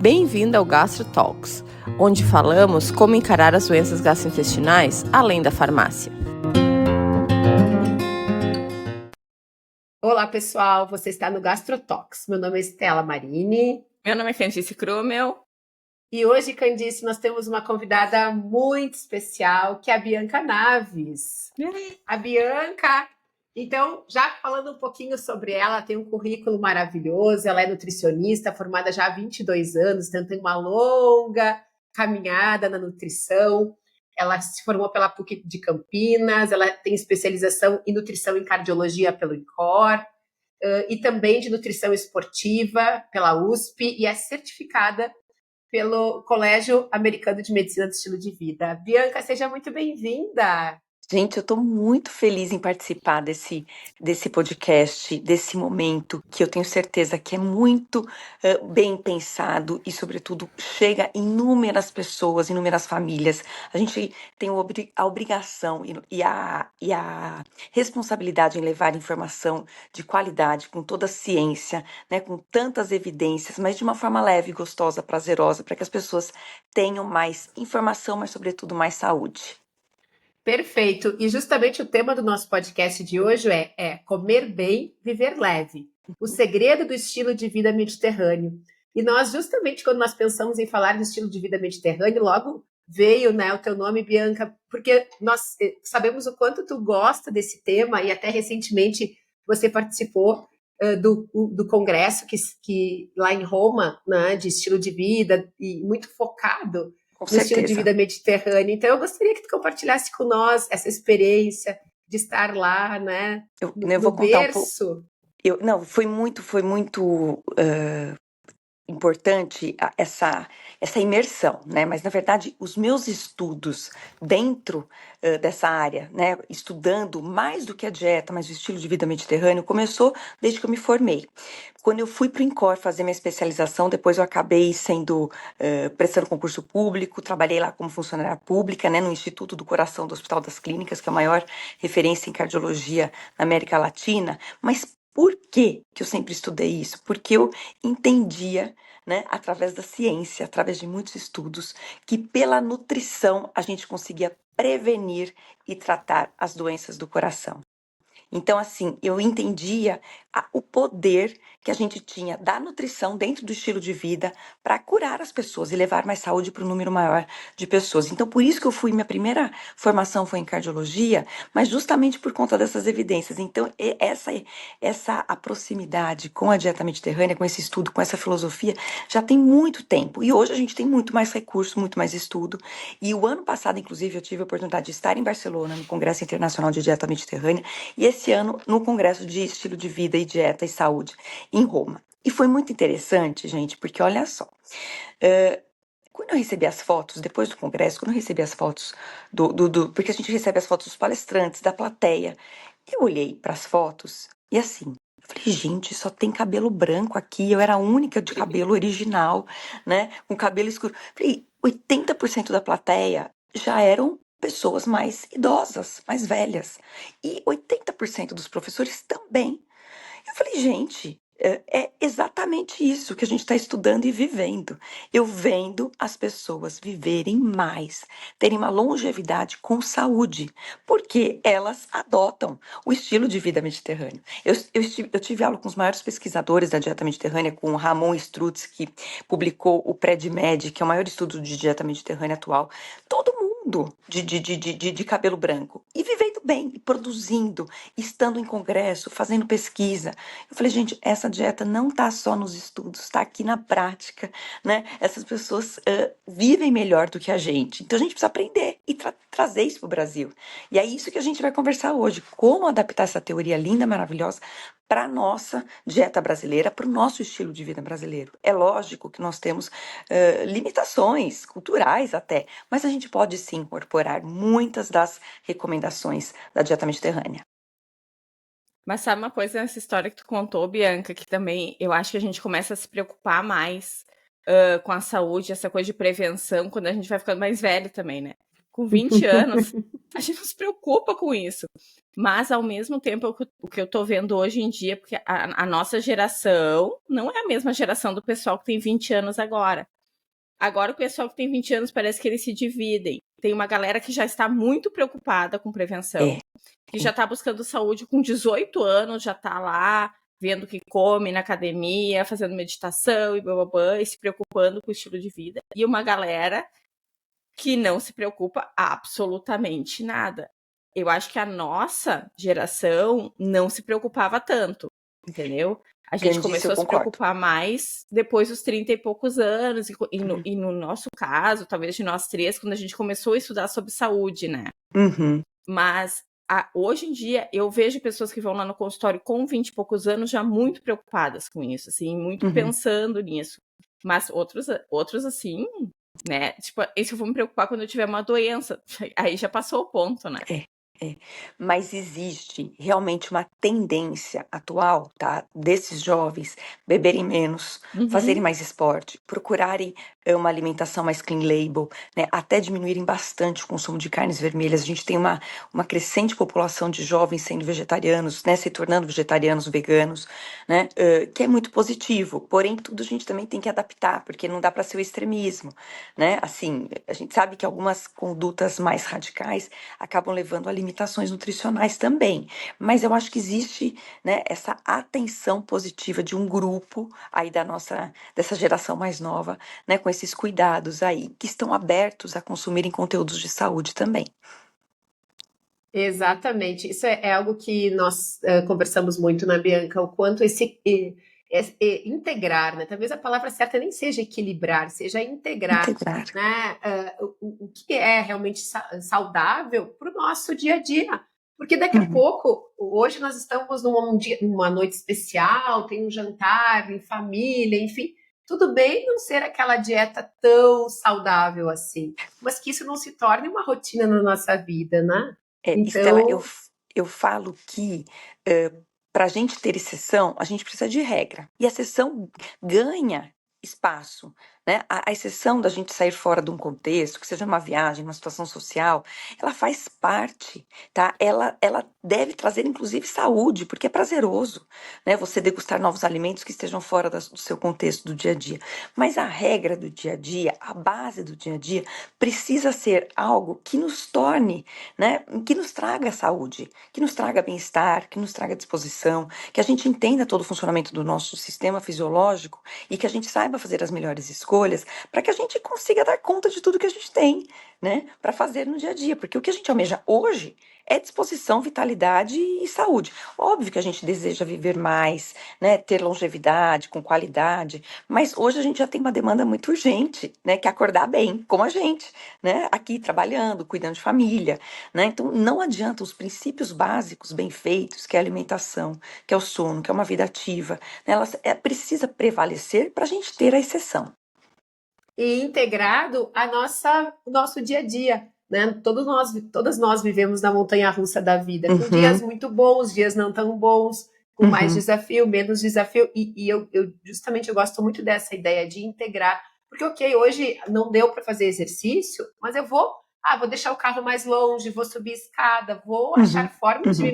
Bem-vindo ao Gastro Talks, onde falamos como encarar as doenças gastrointestinais além da farmácia. Olá, pessoal, você está no Gastro Talks. Meu nome é Estela Marini. Meu nome é Candice Krumel. E hoje, Candice, nós temos uma convidada muito especial, que é a Bianca Naves. A Bianca, então, já falando um pouquinho sobre ela, tem um currículo maravilhoso, ela é nutricionista, formada já há 22 anos, então tem uma longa caminhada na nutrição. Ela se formou pela PUC de Campinas, ela tem especialização em nutrição em cardiologia pelo INCOR, e também de nutrição esportiva pela USP, e é certificada pelo Colégio Americano de Medicina do Estilo de Vida. Bianca, seja muito bem-vinda! Gente, eu estou muito feliz em participar desse podcast, desse momento, que eu tenho certeza que é muito bem pensado e, sobretudo, chega a inúmeras pessoas, inúmeras famílias. A gente tem a obrigação e a responsabilidade em levar informação de qualidade, com toda a ciência, né, com tantas evidências, mas de uma forma leve, gostosa, prazerosa, para que as pessoas tenham mais informação, mas, sobretudo, mais saúde. Perfeito. E justamente o tema do nosso podcast de hoje é comer bem, viver leve. O segredo do estilo de vida mediterrâneo. E nós, justamente quando nós pensamos em falar de estilo de vida mediterrâneo, logo veio, né, o teu nome, Bianca, porque nós sabemos o quanto tu gosta desse tema e até recentemente você participou do congresso que lá em Roma, né, de estilo de vida e muito focado no estilo de vida mediterrâneo. Então, eu gostaria que tu compartilhasse com nós essa experiência de estar lá, né? Eu vou contar berço. Foi muito importante essa imersão, né? Mas, na verdade, os meus estudos dentro dessa área, né? Estudando mais do que a dieta, mas o estilo de vida mediterrâneo, começou desde que eu me formei. Quando eu fui para o INCOR fazer minha especialização, depois eu acabei prestando concurso público, trabalhei lá como funcionária pública, né? No Instituto do Coração do Hospital das Clínicas, que é a maior referência em cardiologia na América Latina, mas por que eu sempre estudei isso? Porque eu entendia, né, através da ciência, através de muitos estudos, que pela nutrição a gente conseguia prevenir e tratar as doenças do coração. Então, assim, eu entendia o poder que a gente tinha da nutrição dentro do estilo de vida para curar as pessoas e levar mais saúde para um número maior de pessoas. Então, por isso que minha primeira formação foi em cardiologia, mas justamente por conta dessas evidências. Então, a proximidade com a dieta mediterrânea, com esse estudo, com essa filosofia, já tem muito tempo. E hoje a gente tem muito mais recurso, muito mais estudo. E o ano passado, inclusive, eu tive a oportunidade de estar em Barcelona, no Congresso Internacional de Dieta Mediterrânea, e esse ano no Congresso de Estilo de Vida e Dieta e Saúde em Roma. E foi muito interessante, gente, porque olha só, quando eu recebi as fotos, depois do congresso, quando eu recebi as fotos porque a gente recebe as fotos dos palestrantes, da plateia, eu olhei para as fotos e assim, eu falei, gente, só tem cabelo branco aqui, eu era a única de cabelo original, né, com cabelo escuro. Falei, 80% da plateia já eram pessoas mais idosas, mais velhas. E 80% dos professores também. Eu falei, gente, é exatamente isso que a gente está estudando e vivendo. Eu vendo as pessoas viverem mais, terem uma longevidade com saúde, porque elas adotam o estilo de vida mediterrâneo. Eu tive aula com os maiores pesquisadores da dieta mediterrânea, com o Ramon Strutz, que publicou o PREDIMED, que é o maior estudo de dieta mediterrânea atual. Todo mundo de cabelo branco e vivendo bem, e produzindo, estando em congresso, fazendo pesquisa. Eu falei, gente, essa dieta não está só nos estudos, está aqui na prática, né? Essas pessoas vivem melhor do que a gente. Então a gente precisa aprender e trazer isso para o Brasil. E é isso que a gente vai conversar hoje, como adaptar essa teoria linda, maravilhosa, para a nossa dieta brasileira, para o nosso estilo de vida brasileiro. É lógico que nós temos limitações culturais até, mas a gente pode sim incorporar muitas das recomendações da dieta mediterrânea. Mas sabe uma coisa nessa história que tu contou, Bianca, que também eu acho que a gente começa a se preocupar mais com a saúde, essa coisa de prevenção, quando a gente vai ficando mais velho também, né? Com 20 anos, a gente não se preocupa com isso. Mas, ao mesmo tempo, o que eu tô vendo hoje em dia, porque a nossa geração não é a mesma geração do pessoal que tem 20 anos agora. Agora o pessoal que tem 20 anos parece que eles se dividem. Tem uma galera que já está muito preocupada com prevenção, que já está buscando saúde com 18 anos, já está lá vendo o que come na academia, fazendo meditação e blá, e se preocupando com o estilo de vida. E uma galera que não se preocupa absolutamente nada. Eu acho que a nossa geração não se preocupava tanto, entendeu? A gente começou a se preocupar mais depois dos 30 e poucos anos, e no nosso caso, talvez de nós três, quando a gente começou a estudar sobre saúde, né? Mas hoje em dia eu vejo pessoas que vão lá no consultório com 20 e poucos anos já muito preocupadas com isso, assim, muito pensando nisso. Mas outros assim, né? Tipo, esse eu vou me preocupar quando eu tiver uma doença. Aí já passou o ponto, né? Mas existe realmente uma tendência atual, tá? Desses jovens beberem menos, fazerem mais esporte, procurarem uma alimentação mais clean label, né? Até diminuírem bastante o consumo de carnes vermelhas. A gente tem uma crescente população de jovens sendo vegetarianos, né? Se tornando vegetarianos, veganos, né? Que é muito positivo. Porém, tudo a gente também tem que adaptar, porque não dá para ser o extremismo, né? Assim, a gente sabe que algumas condutas mais radicais acabam levando a limitações nutricionais também, mas eu acho que existe, né, essa atenção positiva de um grupo aí dessa geração mais nova, né, com esses cuidados aí, que estão abertos a consumirem conteúdos de saúde também. Exatamente, isso é algo que nós conversamos muito na Bianca, o quanto integrar, né? Talvez a palavra certa nem seja equilibrar, seja integrar. Né? O que é realmente saudável para o nosso dia a dia. Porque daqui a pouco, hoje nós estamos numa noite especial, tem um jantar em família, enfim, tudo bem não ser aquela dieta tão saudável assim, mas que isso não se torne uma rotina na nossa vida, né? Estela, eu falo que para a gente ter exceção, a gente precisa de regra. E a exceção ganha espaço, né? A exceção da gente sair fora de um contexto, que seja uma viagem, uma situação social, ela faz parte, tá? Ela deve trazer, inclusive, saúde, porque é prazeroso, né? Você degustar novos alimentos que estejam fora do seu contexto do dia a dia. Mas a regra do dia a dia, a base do dia a dia, precisa ser algo que nos torne, né? Que nos traga saúde, que nos traga bem-estar, que nos traga disposição, que a gente entenda todo o funcionamento do nosso sistema fisiológico e que a gente saiba fazer as melhores escolhas para que a gente consiga dar conta de tudo que a gente tem, né? Para fazer no dia a dia, porque o que a gente almeja hoje é disposição, vitalidade e saúde. Óbvio que a gente deseja viver mais, né? Ter longevidade, com qualidade, mas hoje a gente já tem uma demanda muito urgente, né? Que é acordar bem, como a gente, né? Aqui trabalhando, cuidando de família, né? Então não adianta os princípios básicos bem feitos, que é a alimentação, que é o sono, que é uma vida ativa, né? Ela precisa prevalecer para a gente ter a exceção. E integrado o nosso dia a dia, né? Todas nós vivemos na montanha-russa da vida, com dias muito bons, dias não tão bons, com mais desafio, menos desafio, e eu justamente eu gosto muito dessa ideia de integrar, porque ok, hoje não deu para fazer exercício, mas eu vou deixar o carro mais longe, vou subir escada, vou achar formas de me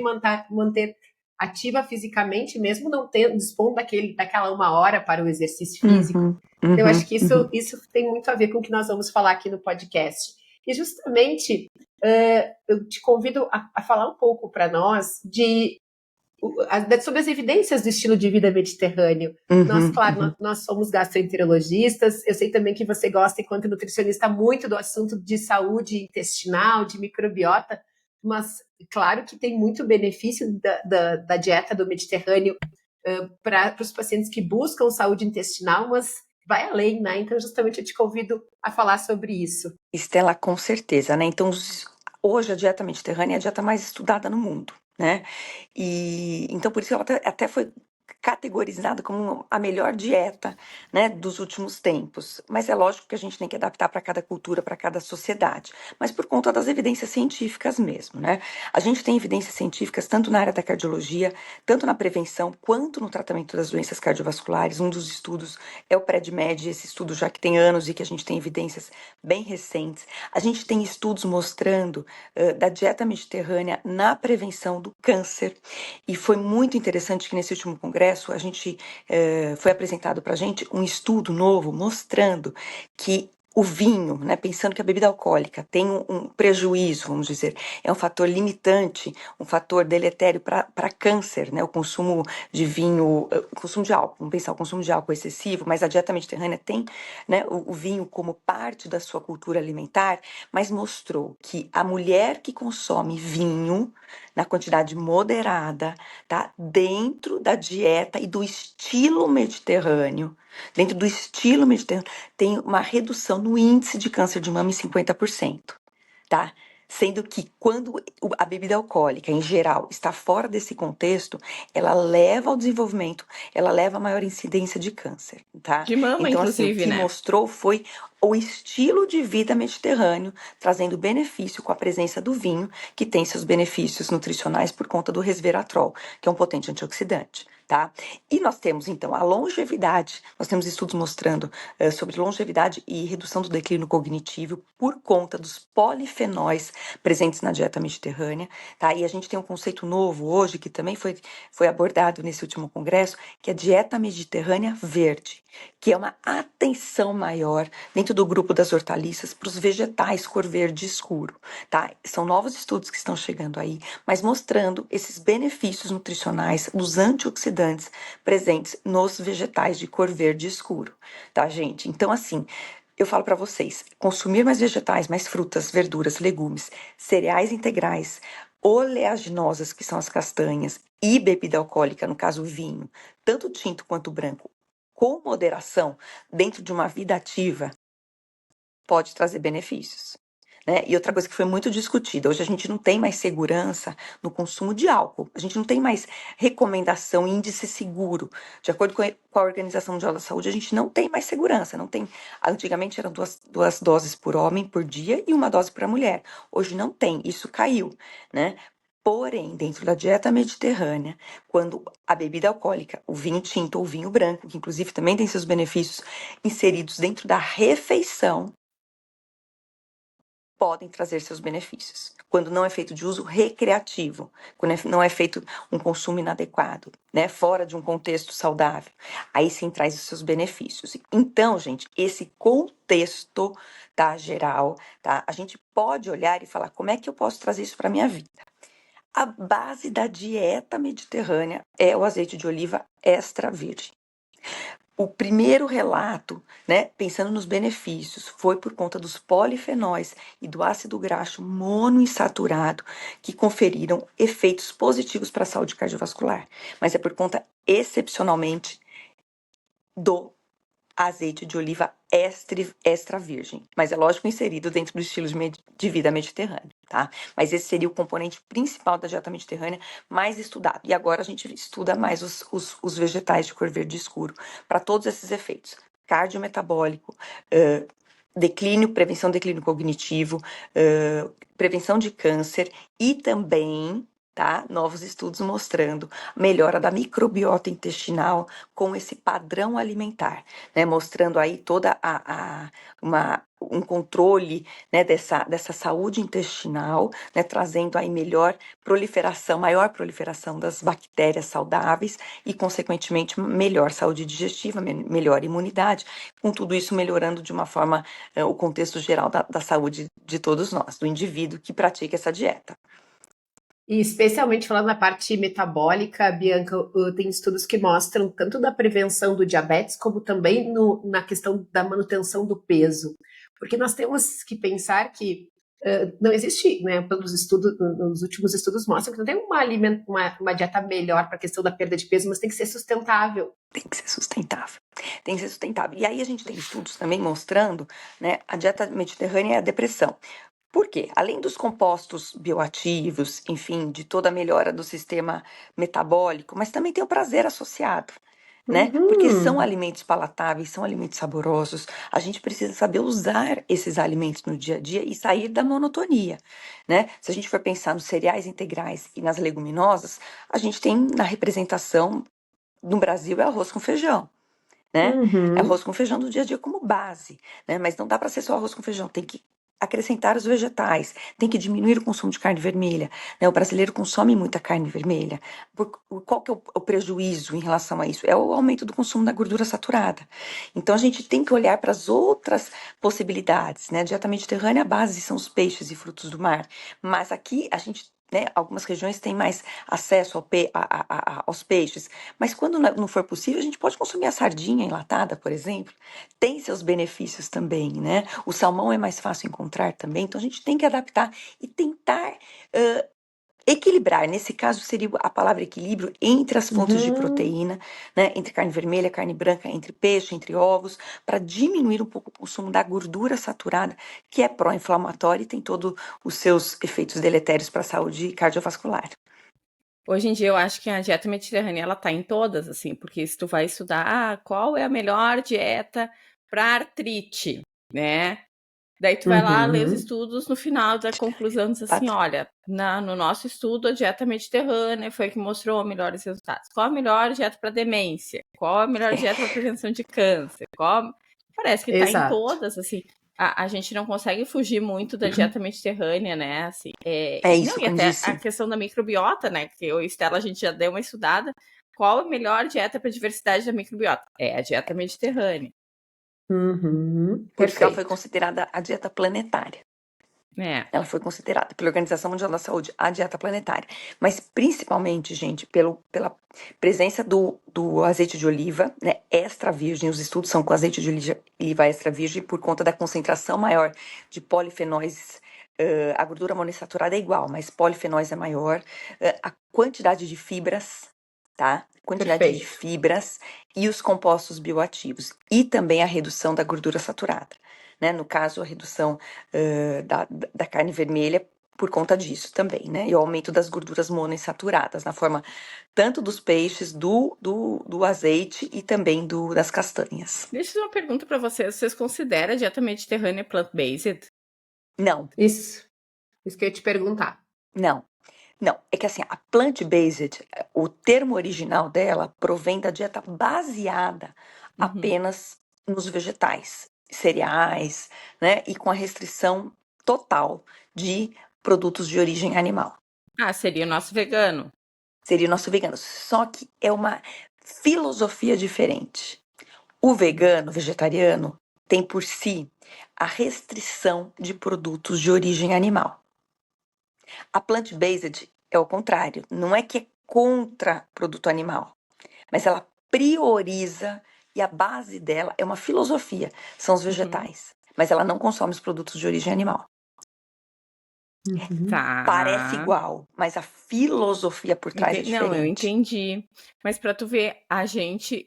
manter ativa fisicamente, mesmo não dispondo daquela 1 hora para o exercício físico. Eu acho que isso tem muito a ver com o que nós vamos falar aqui no podcast. E justamente eu te convido a falar um pouco para nós sobre as evidências do estilo de vida mediterrâneo. Nós somos gastroenterologistas, eu sei também que você gosta, enquanto nutricionista, muito do assunto de saúde intestinal, de microbiota, mas claro que tem muito benefício da dieta do Mediterrâneo para os pacientes que buscam saúde intestinal, mas vai além, né? Então, justamente, eu te convido a falar sobre isso. Estela, com certeza, né? Então, hoje a dieta mediterrânea é a dieta mais estudada no mundo, né? E então, por isso ela até foi categorizada como a melhor dieta, né, dos últimos tempos. Mas é lógico que a gente tem que adaptar para cada cultura, para cada sociedade. Mas por conta das evidências científicas mesmo, né? A gente tem evidências científicas tanto na área da cardiologia, tanto na prevenção, quanto no tratamento das doenças cardiovasculares. Um dos estudos é o PREDMED, esse estudo já que tem anos e que a gente tem evidências bem recentes. A gente tem estudos mostrando da dieta mediterrânea na prevenção do câncer. E foi muito interessante que nesse último congresso congresso, foi apresentado para a gente um estudo novo mostrando que o vinho, né, pensando que a bebida alcoólica tem um prejuízo, vamos dizer, é um fator limitante, um fator deletério para câncer, né, o consumo de vinho, o consumo de álcool, vamos pensar o consumo de álcool excessivo, mas a dieta mediterrânea tem, né, o vinho como parte da sua cultura alimentar, mas mostrou que a mulher que consome vinho na quantidade moderada, tá, dentro da dieta e do estilo mediterrâneo, tem uma redução no índice de câncer de mama em 50%, tá? Sendo que quando a bebida alcoólica, em geral, está fora desse contexto, ela leva ao desenvolvimento, ela leva a maior incidência de câncer, tá? De mama, Então, assim, o inclusive, que né? mostrou foi o estilo de vida mediterrâneo, trazendo benefício com a presença do vinho, que tem seus benefícios nutricionais por conta do resveratrol, que é um potente antioxidante, tá? E nós temos, então, a longevidade, nós temos estudos mostrando sobre longevidade e redução do declínio cognitivo por conta dos polifenóis presentes na dieta mediterrânea, tá? E a gente tem um conceito novo hoje, que também foi abordado nesse último congresso, que é a dieta mediterrânea verde, que é uma atenção maior dentro do grupo das hortaliças para os vegetais cor verde escuro, tá? São novos estudos que estão chegando aí, mas mostrando esses benefícios nutricionais dos antioxidantes presentes nos vegetais de cor verde escuro, tá, gente? Então, assim, eu falo para vocês, consumir mais vegetais, mais frutas, verduras, legumes, cereais integrais, oleaginosas, que são as castanhas, e bebida alcoólica, no caso o vinho, tanto tinto quanto branco, com moderação, dentro de uma vida ativa, pode trazer benefícios, né? E outra coisa que foi muito discutida, hoje a gente não tem mais segurança no consumo de álcool, a gente não tem mais recomendação, índice seguro. De acordo com a Organização Mundial da Saúde, a gente não tem mais segurança, não tem. Antigamente eram duas doses por homem por dia e uma dose para mulher. Hoje não tem, isso caiu, né? Porém, dentro da dieta mediterrânea, quando a bebida alcoólica, o vinho tinto ou o vinho branco, que inclusive também tem seus benefícios inseridos dentro da refeição, podem trazer seus benefícios. Quando não é feito de uso recreativo, quando não é feito um consumo inadequado, né, fora de um contexto saudável, aí sim traz os seus benefícios. Então, gente, esse contexto, tá, geral, tá, a gente pode olhar e falar como é que eu posso trazer isso para minha vida. A base da dieta mediterrânea é o azeite de oliva extra virgem. O primeiro relato, né, pensando nos benefícios, foi por conta dos polifenóis e do ácido graxo monoinsaturado que conferiram efeitos positivos para a saúde cardiovascular. Mas é por conta, excepcionalmente, do azeite de oliva extra virgem, mas é lógico inserido dentro do estilo de vida mediterrâneo, tá? Mas esse seria o componente principal da dieta mediterrânea mais estudado. E agora a gente estuda mais os vegetais de cor verde escuro para todos esses efeitos: cardiometabólico, prevenção do declínio cognitivo, prevenção de câncer e também, tá, novos estudos mostrando melhora da microbiota intestinal com esse padrão alimentar, né, mostrando aí toda um controle, né, dessa saúde intestinal, né, trazendo aí maior proliferação das bactérias saudáveis e, consequentemente, melhor saúde digestiva, melhor imunidade, com tudo isso melhorando de uma forma o contexto geral da saúde de todos nós, do indivíduo que pratica essa dieta. E especialmente falando na parte metabólica, Bianca, tem estudos que mostram tanto da prevenção do diabetes, como também na questão da manutenção do peso. Porque nós temos que pensar que não existe, né, pelos estudos, nos últimos estudos mostram que não tem uma dieta melhor para a questão da perda de peso, mas tem que ser sustentável. Tem que ser sustentável. Tem que ser sustentável. E aí a gente tem estudos também mostrando, né, a dieta mediterrânea e a depressão. Por quê? Além dos compostos bioativos, enfim, de toda a melhora do sistema metabólico, mas também tem o prazer associado, né? Porque são alimentos palatáveis, são alimentos saborosos. A gente precisa saber usar esses alimentos no dia a dia e sair da monotonia, né? Se a gente for pensar nos cereais integrais e nas leguminosas, a gente tem na representação no Brasil é arroz com feijão, né? É arroz com feijão do dia a dia como base, né? Mas não dá para ser só arroz com feijão, tem que acrescentar os vegetais, tem que diminuir o consumo de carne vermelha, né? O brasileiro consome muita carne vermelha. Qual que é o prejuízo em relação a isso? É o aumento do consumo da gordura saturada. Então a gente tem que olhar para as outras possibilidades, né? A dieta mediterrânea, a base são os peixes e frutos do mar, mas aqui a gente, né, algumas regiões têm mais acesso aos peixes, mas quando não for possível, a gente pode consumir a sardinha enlatada, por exemplo, tem seus benefícios também, né? O salmão é mais fácil encontrar também, então a gente tem que adaptar e tentar equilibrar. Nesse caso, seria a palavra equilíbrio entre as fontes de proteína, né? Entre carne vermelha, carne branca, entre peixe, entre ovos, para diminuir um pouco o consumo da gordura saturada, que é pró-inflamatória e tem todos os seus efeitos deletérios para a saúde cardiovascular. Hoje em dia eu acho que a dieta mediterrânea ela tá em todas, assim, porque se tu vai estudar qual é a melhor dieta para artrite, né? Daí tu vai lá ler os estudos, no final da conclusão diz assim, olha, no nosso estudo a dieta mediterrânea foi a que mostrou melhores resultados. Qual a melhor dieta para demência? Qual a melhor dieta para prevenção de câncer? Parece que tá em todas, assim. A gente não consegue fugir muito da dieta mediterrânea, né? Assim, isso, e até a questão da microbiota, né? Que eu e Estela, a gente já deu uma estudada. Qual a melhor dieta para diversidade da microbiota? É a dieta mediterrânea. Porque ela foi considerada a dieta planetária. Ela foi considerada pela Organização Mundial da Saúde a dieta planetária. Mas principalmente, gente, pela presença do azeite de oliva, né, extra virgem. Os estudos são com azeite de oliva extra virgem por conta da concentração maior de polifenóis. A gordura monoinsaturada é igual, mas polifenóis é maior. A quantidade de fibras, tá? Quantidade de fibras e os compostos bioativos. E também a redução da gordura saturada. Né? No caso, a redução da carne vermelha por conta disso também, né? E o aumento das gorduras monoinsaturadas, na forma tanto dos peixes, do azeite e também das castanhas. Deixa eu fazer uma pergunta para vocês. Vocês consideram a dieta mediterrânea plant-based? Não. Isso que eu ia te perguntar. Não. É que assim, a plant-based, o termo original dela provém da dieta baseada apenas nos vegetais, cereais, né? E com a restrição total de produtos de origem animal. Seria o nosso vegano. Seria o nosso vegano. Só que é uma filosofia diferente. O vegano, o vegetariano, tem por si a restrição de produtos de origem animal. A plant-based é o contrário. Não é que é contra produto animal, mas ela prioriza e a base dela é uma filosofia. São os vegetais. Mas ela não consome os produtos de origem animal. Tá. Parece igual, mas a filosofia por trás é diferente. Não, eu entendi. Mas para tu ver, a gente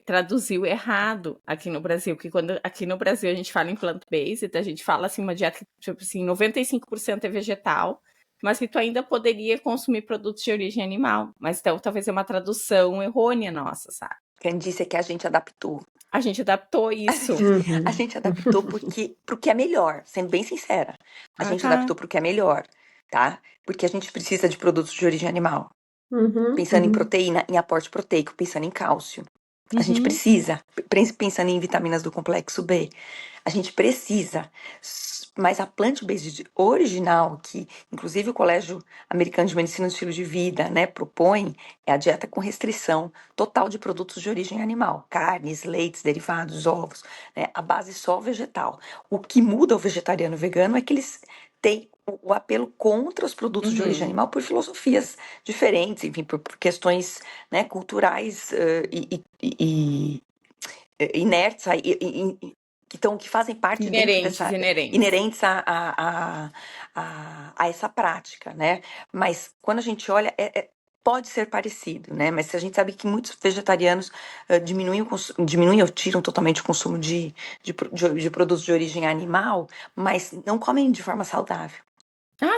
traduziu errado aqui no Brasil, porque quando aqui no Brasil a gente fala em plant-based, a gente fala assim, uma dieta, tipo assim, 95% é vegetal, mas que tu ainda poderia consumir produtos de origem animal. Mas então talvez é uma tradução errônea nossa, sabe? Quem disse é que a gente adaptou. A gente adaptou isso. A gente adaptou pro que é melhor, sendo bem sincera. A gente adaptou pro que é melhor, tá? Porque a gente precisa de produtos de origem animal. Pensando em proteína, em aporte proteico, pensando em cálcio. A gente precisa, pensando em vitaminas do complexo B. A gente precisa. Mas a plant-based original, que inclusive o Colégio Americano de Medicina do Estilo de Vida, né, propõe, é a dieta com restrição total de produtos de origem animal. Carnes, leites, derivados, ovos, né, a base só vegetal. O que muda o vegetariano e o vegano é que eles têm o apelo contra os produtos de origem animal por filosofias diferentes, enfim, por questões, né, culturais e inertes que fazem parte inerentes a essa prática, né? Mas quando a gente olha, pode ser parecido, né? Mas a gente sabe que muitos vegetarianos diminuem ou tiram totalmente o consumo de produtos de origem animal, mas não comem de forma saudável.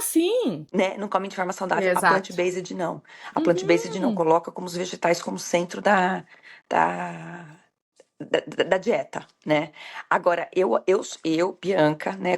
Sim! Né? Não comem de forma saudável. Exato. A plant-based não. A plant-based não coloca como os vegetais como centro da dieta, né? Agora, eu, Bianca, né,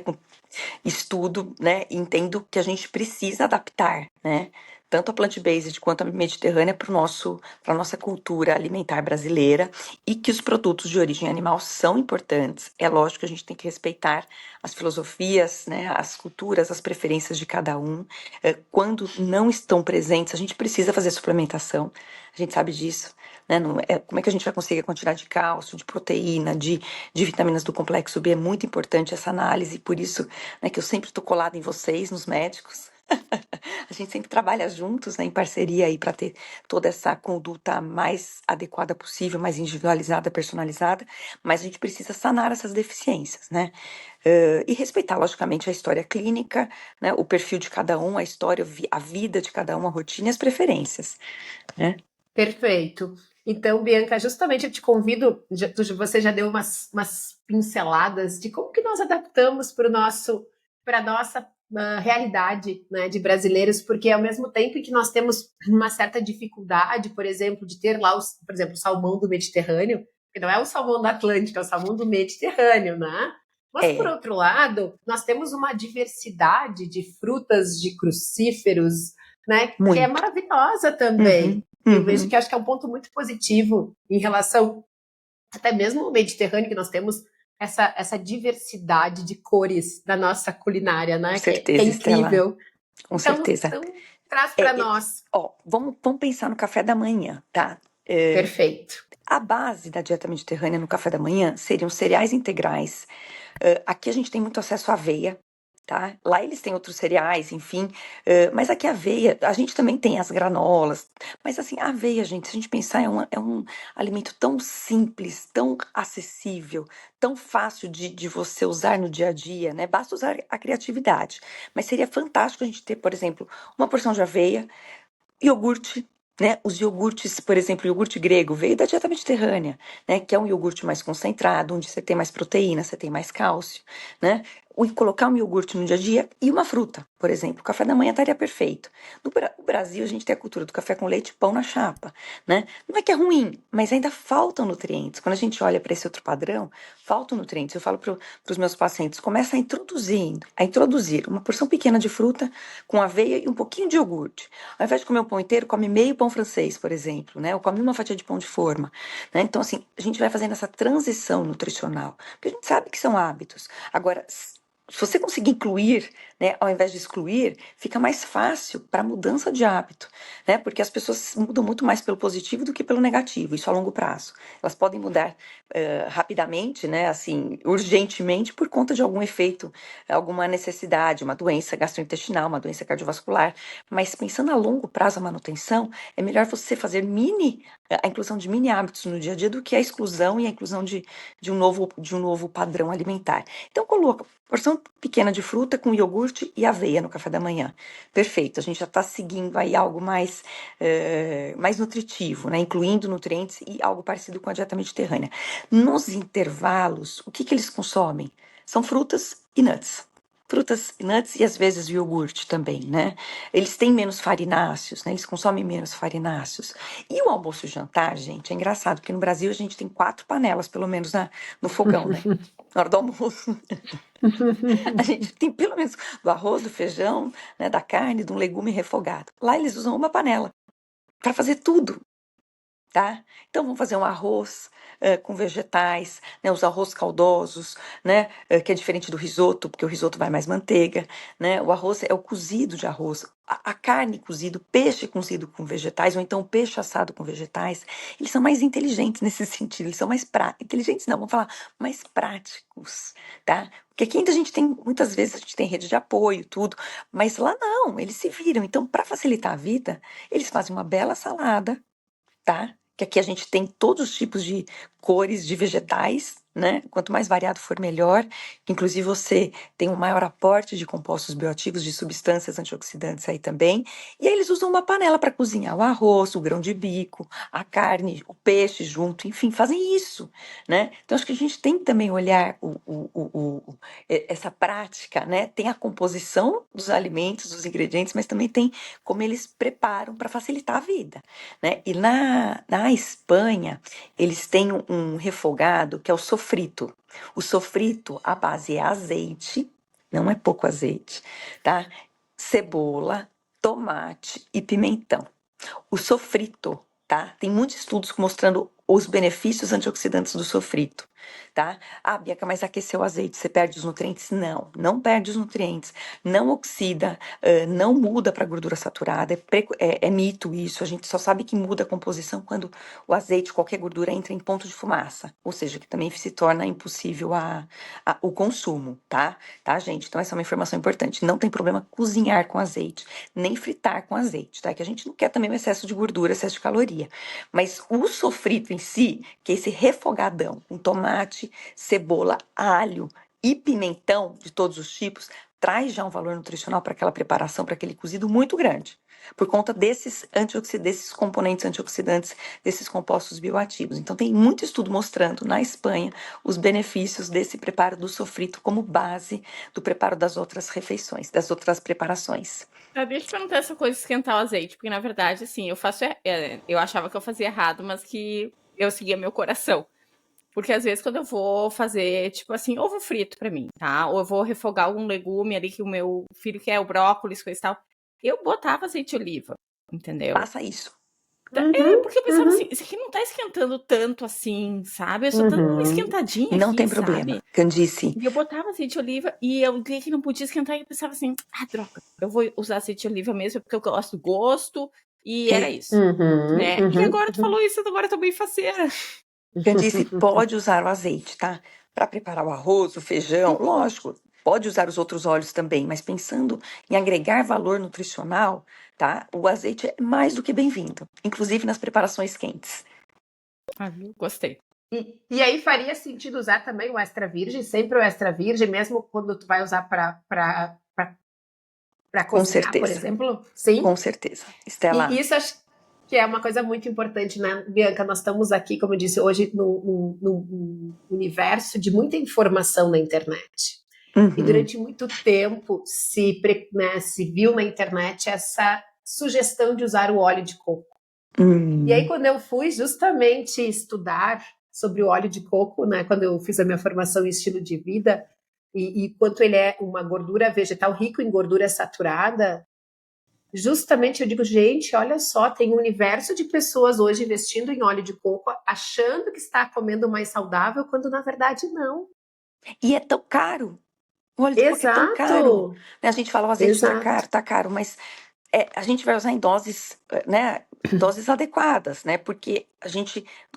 estudo, né, entendo que a gente precisa adaptar, né? tanto a plant-based quanto a mediterrânea para a nossa cultura alimentar brasileira, e que os produtos de origem animal são importantes. É lógico que a gente tem que respeitar as filosofias, né, as culturas, as preferências de cada um. Quando não estão presentes, a gente precisa fazer suplementação, a gente sabe disso. Né? Como é que a gente vai conseguir a quantidade de cálcio, de proteína, de vitaminas do complexo B? É muito importante essa análise, por isso, né, que eu sempre estou colada em vocês, nos médicos. A gente sempre trabalha juntos, né, em parceria aí para ter toda essa conduta mais adequada possível, mais individualizada, personalizada, mas a gente precisa sanar essas deficiências, né? E respeitar, logicamente, a história clínica, né, o perfil de cada um, a história, a vida de cada um, a rotina e as preferências, né? Perfeito. Então, Bianca, justamente eu te convido, você já deu umas pinceladas de como que nós adaptamos para a nossa realidade, né, de brasileiros, porque ao mesmo tempo que nós temos uma certa dificuldade, por exemplo, de ter lá, por exemplo, o salmão do Mediterrâneo, que não é o salmão da Atlântica, é o salmão do Mediterrâneo, né? Mas, por outro lado, nós temos uma diversidade de frutas, de crucíferos, né, que é Muito. maravilhosa também. Eu vejo Uhum. que acho que é um ponto muito positivo em relação até mesmo ao Mediterrâneo, que nós temos essa diversidade de cores da nossa culinária, né? Com Que é certeza, Estela, incrível. com Então, certeza. traz para nós. Vamos pensar no café da manhã, tá? Perfeito. A base da dieta mediterrânea no café da manhã seriam cereais integrais. Aqui a gente tem muito acesso à aveia, tá? Lá eles têm outros cereais, enfim. Mas aqui a aveia, a gente também tem as granolas. Mas assim, a aveia, gente, se a gente pensar, é um alimento tão simples, tão acessível, tão fácil de você usar no dia a dia, né? Basta usar a criatividade. Mas seria fantástico a gente ter, por exemplo, uma porção de aveia, iogurte, né? Os iogurtes, por exemplo, o iogurte grego veio da dieta mediterrânea, né? Que é um iogurte mais concentrado, onde você tem mais proteína, você tem mais cálcio, né? E colocar um iogurte no dia a dia e uma fruta, por exemplo. O café da manhã estaria perfeito. No Brasil, a gente tem a cultura do café com leite e pão na chapa, né? Não é que é ruim, mas ainda faltam nutrientes. Quando a gente olha para esse outro padrão, faltam nutrientes. Eu falo para os meus pacientes, começa a introduzir uma porção pequena de fruta com aveia e um pouquinho de iogurte. Ao invés de comer um pão inteiro, come meio pão francês, por exemplo, né? Ou come uma fatia de pão de forma, né? Então, assim, a gente vai fazendo essa transição nutricional, porque a gente sabe que são hábitos. Agora, se você conseguir incluir, né, ao invés de excluir, fica mais fácil para a mudança de hábito, né? Porque as pessoas mudam muito mais pelo positivo do que pelo negativo, isso a longo prazo. Elas podem mudar rapidamente, né, assim, urgentemente, por conta de algum efeito, alguma necessidade, uma doença gastrointestinal, uma doença cardiovascular. Mas pensando a longo prazo, a manutenção, é melhor você fazer a inclusão de mini hábitos no dia a dia do que a exclusão e a inclusão de um novo padrão alimentar. Então, coloca porção pequena de fruta com iogurte e aveia no café da manhã. Perfeito, a gente já está seguindo aí algo mais nutritivo, né? Incluindo nutrientes e algo parecido com a dieta mediterrânea. Nos intervalos, o que eles consomem? São frutas e nuts. Frutas e nuts e às vezes o iogurte também, né? Eles têm menos farináceos, né? Eles consomem menos farináceos. E o almoço e o jantar, gente, é engraçado, porque no Brasil a gente tem 4 panelas, pelo menos, no fogão, né? Na hora do almoço. A gente tem pelo menos do arroz, do feijão, né, da carne, de um legume refogado. Lá eles usam uma panela para fazer tudo, tá? Então vamos fazer um arroz com vegetais, né, os arroz caldosos, né, que é diferente do risoto, porque o risoto vai mais manteiga, né? O arroz é o cozido de arroz, a carne cozida, o peixe cozido com vegetais, ou então o peixe assado com vegetais. Eles são mais inteligentes nesse sentido, eles são mais inteligentes, não, vamos falar mais práticos, tá? Porque aqui ainda muitas vezes a gente tem rede de apoio, tudo, mas lá não, eles se viram. Então, para facilitar a vida, eles fazem uma bela salada, tá? Que aqui a gente tem todos os tipos de cores de vegetais, né? Quanto mais variado for, melhor. Inclusive, você tem um maior aporte de compostos bioativos, de substâncias antioxidantes aí também. E aí eles usam uma panela para cozinhar o arroz, o grão de bico, a carne, o peixe junto, enfim, fazem isso, né? Então, acho que a gente tem que também olhar essa prática, né? Tem a composição dos alimentos, dos ingredientes, mas também tem como eles preparam para facilitar a vida, né? E na Espanha, eles têm um refogado que é o sofrito. O sofrito, a base é azeite, não é pouco azeite, tá? Cebola, tomate e pimentão. O sofrito, tá? Tem muitos estudos mostrando os benefícios antioxidantes do sofrito, tá? Ah, Bianca, mas aquecer o azeite, você perde os nutrientes? Não, não perde os nutrientes, não oxida, não muda para gordura saturada, é mito isso, a gente só sabe que muda a composição quando o azeite, qualquer gordura entra em ponto de fumaça, ou seja, que também se torna impossível o consumo, tá? Tá, gente? Então essa é uma informação importante, não tem problema cozinhar com azeite, nem fritar com azeite, tá? Que a gente não quer também o excesso de gordura, excesso de caloria. Mas o sofrito em si, que é esse refogadão com tomate, cebola, alho e pimentão de todos os tipos, traz já um valor nutricional para aquela preparação, para aquele cozido muito grande, por conta desses componentes antioxidantes, desses compostos bioativos. Então tem muito estudo mostrando na Espanha os benefícios desse preparo do sofrito como base do preparo das outras refeições, das outras preparações. Deixa eu te perguntar essa coisa de esquentar o azeite, porque na verdade, assim, eu achava que eu fazia errado, mas que eu seguia meu coração. Porque às vezes quando eu vou fazer, tipo assim, ovo frito pra mim, tá? Ou eu vou refogar algum legume ali que o meu filho quer, o brócolis, coisa e tal. Eu botava azeite de oliva, entendeu? Faça isso. Porque eu pensava assim, isso aqui não tá esquentando tanto assim, sabe? Eu só dando uma esquentadinha Não aqui, tem problema, sabe? Candice. E eu botava azeite de oliva e eu vi que não podia esquentar e eu pensava assim, droga, eu vou usar azeite de oliva mesmo porque eu gosto do gosto e era isso, né? E agora tu falou isso, agora eu tô bem faceira. Candice, pode usar o azeite, tá? Para preparar o arroz, o feijão, lógico, pode usar os outros óleos também, mas pensando em agregar valor nutricional, tá? O azeite é mais do que bem-vindo, inclusive nas preparações quentes. Gostei. E aí faria sentido usar também o extra virgem, sempre o extra virgem, mesmo quando tu vai usar para Com cozinhar, certeza. por exemplo? Sim? Com certeza. Estela. E isso acho que é uma coisa muito importante, né, Bianca? Nós estamos aqui, como eu disse, hoje num universo de muita informação na internet. E durante muito tempo se viu na internet essa sugestão de usar o óleo de coco. E aí, quando eu fui justamente estudar sobre o óleo de coco, né, quando eu fiz a minha formação em estilo de vida, e quanto ele é uma gordura vegetal rico em gordura saturada, justamente eu digo, gente, olha só, tem um universo de pessoas hoje investindo em óleo de coco, achando que está comendo mais saudável, quando na verdade não. E é tão caro. O óleo de coco é tão caro. A gente fala, o azeite tá caro, mas a gente vai usar em doses, né, doses adequadas, né, porque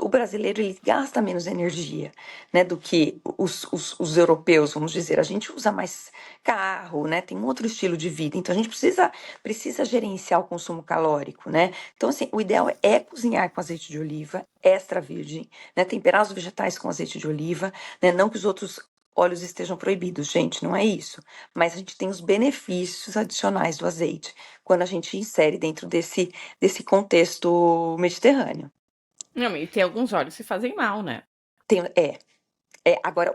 o brasileiro, ele gasta menos energia, né, do que os europeus, vamos dizer. A gente usa mais carro, né, tem um outro estilo de vida, então a gente precisa gerenciar o consumo calórico, né. Então, assim, o ideal é cozinhar com azeite de oliva extra virgem, né, temperar os vegetais com azeite de oliva, né, não que os outros óleos estejam proibidos, gente, não é isso. Mas a gente tem os benefícios adicionais do azeite quando a gente insere dentro desse contexto mediterrâneo. Não, e tem alguns óleos que fazem mal, né? Agora,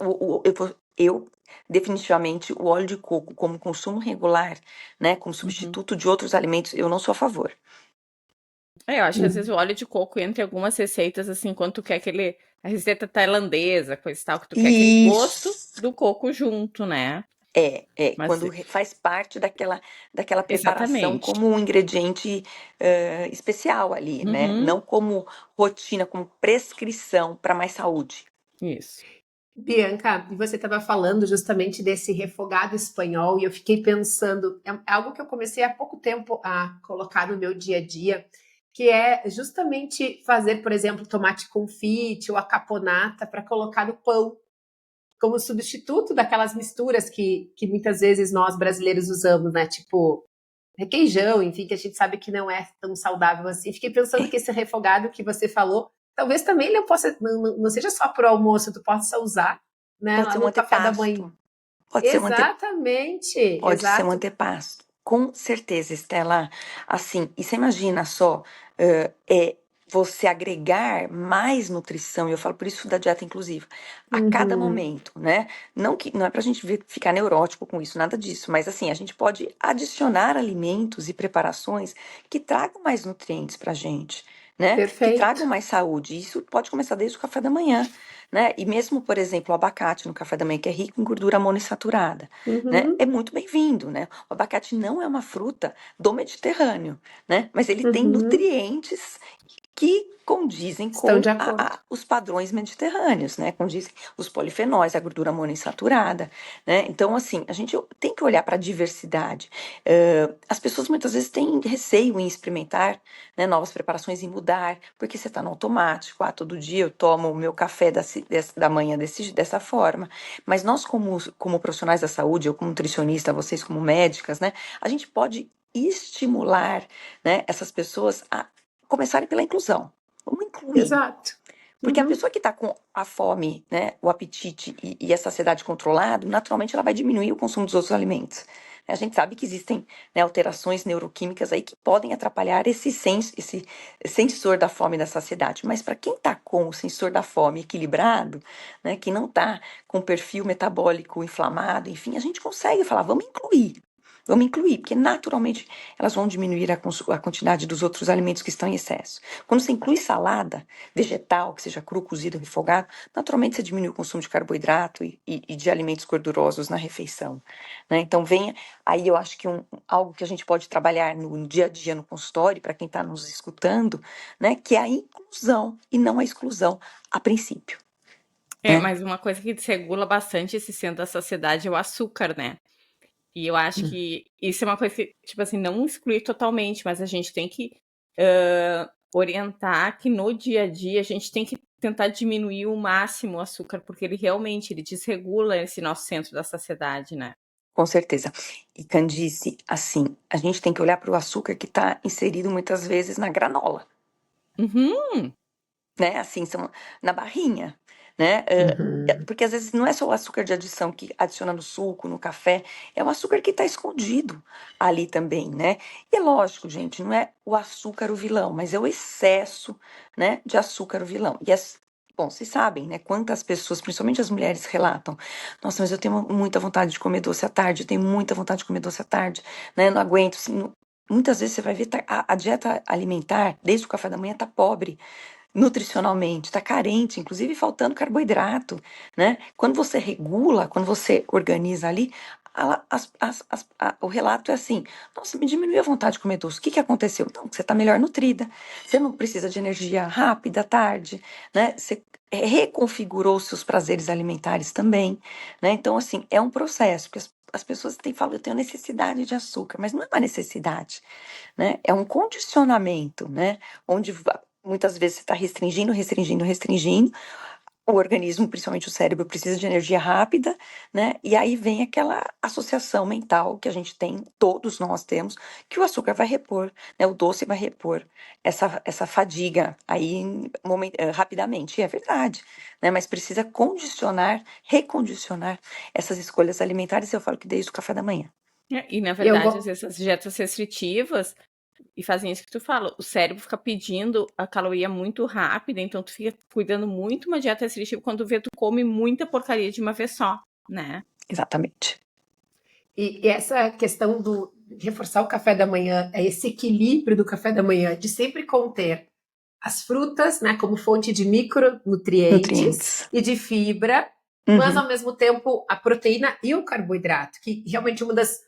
eu definitivamente, o óleo de coco como consumo regular, né, como substituto de outros alimentos, eu não sou a favor. Eu acho que às vezes o óleo de coco entra em algumas receitas, assim, quando tu quer a receita tailandesa, coisa e tal, que tu quer aquele gosto do coco junto, né? Mas quando faz parte daquela preparação Exatamente. como um ingrediente especial ali, né? Não como rotina, como prescrição para mais saúde. Isso. Bianca, você estava falando justamente desse refogado espanhol e eu fiquei pensando, é algo que eu comecei há pouco tempo a colocar no meu dia a dia, que é justamente fazer, por exemplo, tomate confite ou a caponata para colocar no pão, como substituto daquelas misturas que muitas vezes nós brasileiros usamos, né? Tipo requeijão, enfim, que a gente sabe que não é tão saudável assim. Fiquei pensando que esse refogado que você falou, talvez também não seja só para o almoço, tu possa usar, né? Pode Lá ser no um café da antepasto. manhã. Pode Exatamente. ser um antepasto. Com certeza, Estela. Assim, e você imagina só, você agregar mais nutrição, e eu falo por isso da dieta inclusiva, a cada momento, né? Não é pra gente ficar neurótico com isso, nada disso, mas assim, a gente pode adicionar alimentos e preparações que tragam mais nutrientes pra gente, né? Que Perfeito. tragam mais saúde. Isso pode começar desde o café da manhã, né? E mesmo, por exemplo, o abacate no café da manhã, que é rico em gordura monoinsaturada, né? Uhum, É muito bem-vindo, né? O abacate não é uma fruta do Mediterrâneo, né? Mas ele tem uhum. nutrientes que condizem Estão com de acordo. os padrões mediterrâneos, né? Condizem os polifenóis, a gordura monoinsaturada, né? Então, assim, a gente tem que olhar para a diversidade. As pessoas muitas vezes têm receio em experimentar, né, novas preparações e mudar, porque você está no automático. Todo dia eu tomo o meu café da manhã dessa forma. Mas nós, como profissionais da saúde, eu como nutricionista, vocês como médicas, né? A gente pode estimular, né, essas pessoas a começarem pela inclusão. Vamos incluir. Exato. Porque a Uhum. pessoa que está com a fome, né, o apetite e a saciedade controlado, naturalmente ela vai diminuir o consumo dos outros alimentos. A gente sabe que existem, né, alterações neuroquímicas aí que podem atrapalhar esse sensor da fome e da saciedade. Mas para quem está com o sensor da fome equilibrado, né, que não está com perfil metabólico inflamado, enfim, a gente consegue falar, vamos incluir. Vamos incluir, porque naturalmente elas vão diminuir a quantidade dos outros alimentos que estão em excesso. Quando você inclui salada vegetal, que seja cru, cozido, refogado, naturalmente você diminui o consumo de carboidrato e de alimentos gordurosos na refeição, né? Então venha, aí eu acho que algo que a gente pode trabalhar no dia a dia no consultório, para quem está nos escutando, né, que é a inclusão e não a exclusão, a princípio, né? Mas uma coisa que desregula bastante esse centro da saciedade é o açúcar, né? E eu acho que isso é uma coisa que, tipo assim, não excluir totalmente, mas a gente tem que orientar que no dia a dia a gente tem que tentar diminuir o máximo o açúcar, porque ele desregula esse nosso centro da saciedade, né? Com certeza. E Candice, assim, a gente tem que olhar para o açúcar que está inserido muitas vezes na granola, Uhum. né? Assim, são na barrinha, né? Uhum. Porque às vezes não é só o açúcar de adição que adiciona no suco, no café, é o açúcar que está escondido ali também, né? E é lógico, gente, não é o açúcar o vilão, mas é o excesso, né, de açúcar o vilão. Bom, vocês sabem, né, quantas pessoas, principalmente as mulheres, relatam: nossa, mas eu tenho muita vontade de comer doce à tarde, eu tenho muita vontade de comer doce à tarde, né? Não aguento, assim, muitas vezes você vai ver a dieta alimentar, desde o café da manhã, tá pobre nutricionalmente, está carente, inclusive faltando carboidrato, né? Quando você regula, quando você organiza ali, o relato é assim: nossa, me diminuiu a vontade de comer doce. O que aconteceu? Então, você está melhor nutrida, você não precisa de energia rápida à tarde, né? Você reconfigurou os seus prazeres alimentares também, né? Então, assim, é um processo, porque as pessoas falam, eu tenho necessidade de açúcar, mas não é uma necessidade, né? É um condicionamento, né? Onde muitas vezes você está restringindo, restringindo, restringindo. O organismo, principalmente o cérebro, precisa de energia rápida, né? E aí vem aquela associação mental que a gente tem, todos nós temos, que o açúcar vai repor, né? O doce vai repor essa fadiga aí rapidamente. E é verdade, né? Mas precisa condicionar, recondicionar essas escolhas alimentares, eu falo que desde o café da manhã. E na Eu verdade, às vezes, essas dietas restritivas e fazem isso que tu fala. O cérebro fica pedindo a caloria muito rápida, então tu fica cuidando muito uma dieta restritiva quando tu vê, tu come muita porcaria de uma vez só, né? Exatamente. E essa questão de reforçar o café da manhã, é esse equilíbrio do café da manhã, de sempre conter as frutas, né, como fonte de micronutrientes Nutrientes. e de fibra, mas Uhum. ao mesmo tempo a proteína e o carboidrato, que realmente uma das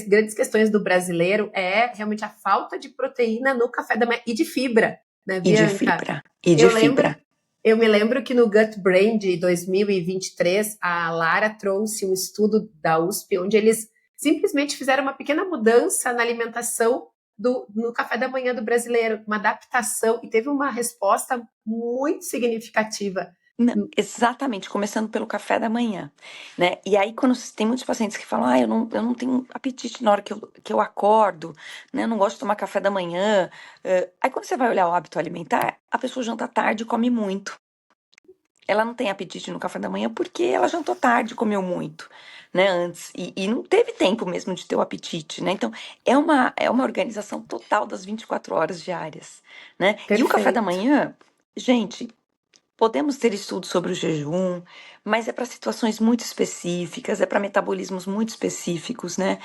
grandes questões do brasileiro é realmente a falta de proteína no café da manhã e de fibra, né, E de Bianca? fibra. E de Eu lembro, fibra. eu me lembro que no Gut Brain de 2023, a Lara trouxe um estudo da USP, onde eles simplesmente fizeram uma pequena mudança na alimentação no café da manhã do brasileiro, uma adaptação, e teve uma resposta muito significativa. Não, exatamente, começando pelo café da manhã, né? E aí, quando tem muitos pacientes que falam, eu não tenho apetite na hora que eu acordo, né? Eu não gosto de tomar café da manhã. Aí, quando você vai olhar o hábito alimentar, a pessoa janta tarde e come muito. Ela não tem apetite no café da manhã porque ela jantou tarde, comeu muito, né, antes, e não teve tempo mesmo de ter o apetite, né? Então, é uma organização total das 24 horas diárias, né? E o café da Perfeito. manhã, gente, podemos ter estudos sobre o jejum, mas é para situações muito específicas, é para metabolismos muito específicos, né?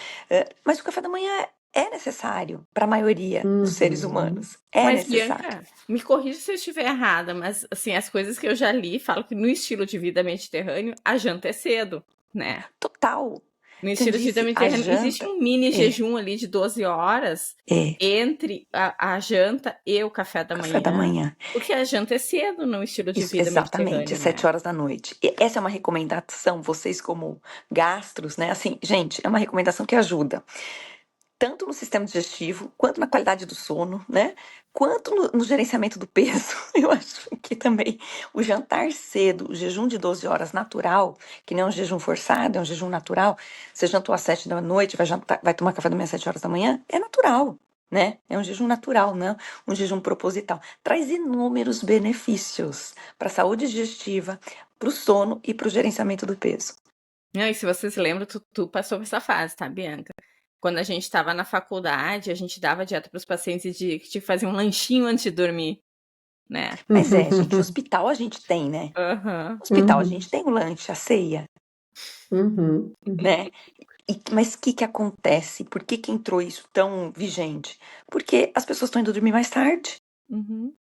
Mas o café da manhã é necessário para a maioria dos seres humanos. É Mas, necessário. Bianca, me corrija se eu estiver errada, mas assim, as coisas que eu já li falam que no estilo de vida mediterrâneo, a janta é cedo, né? Total. No estilo de vida Candice, a mediterrâneo, existe janta um mini é, jejum ali de 12 horas é entre a janta e o café da café da manhã, manhã. porque a janta é cedo no estilo de Isso, vida exatamente, mediterrâneo, às né? 7 horas da noite. E essa é uma recomendação, vocês como gastros, né? Assim, gente, é uma recomendação que ajuda tanto no sistema digestivo, quanto na qualidade do sono, né? Quanto no gerenciamento do peso. Eu acho que também o jantar cedo, o jejum de 12 horas natural, que não é um jejum forçado, é um jejum natural. Você jantou às 7 da noite, vai tomar café da manhã às 7 horas da manhã, é natural. Né? É um jejum natural, não um jejum proposital. Traz inúmeros benefícios para a saúde digestiva, para o sono e para o gerenciamento do peso. Não, e se vocês lembram, tu passou por essa fase, tá, Bianca? Quando a gente estava na faculdade, a gente dava dieta para os pacientes de que tinha que fazer um lanchinho antes de dormir, né? Mas gente, no hospital a gente tem, né? Aham. No hospital a gente tem o lanche, a ceia, né? Mas o que acontece? Por que entrou isso tão vigente? Porque as pessoas estão indo dormir mais tarde. Uhum.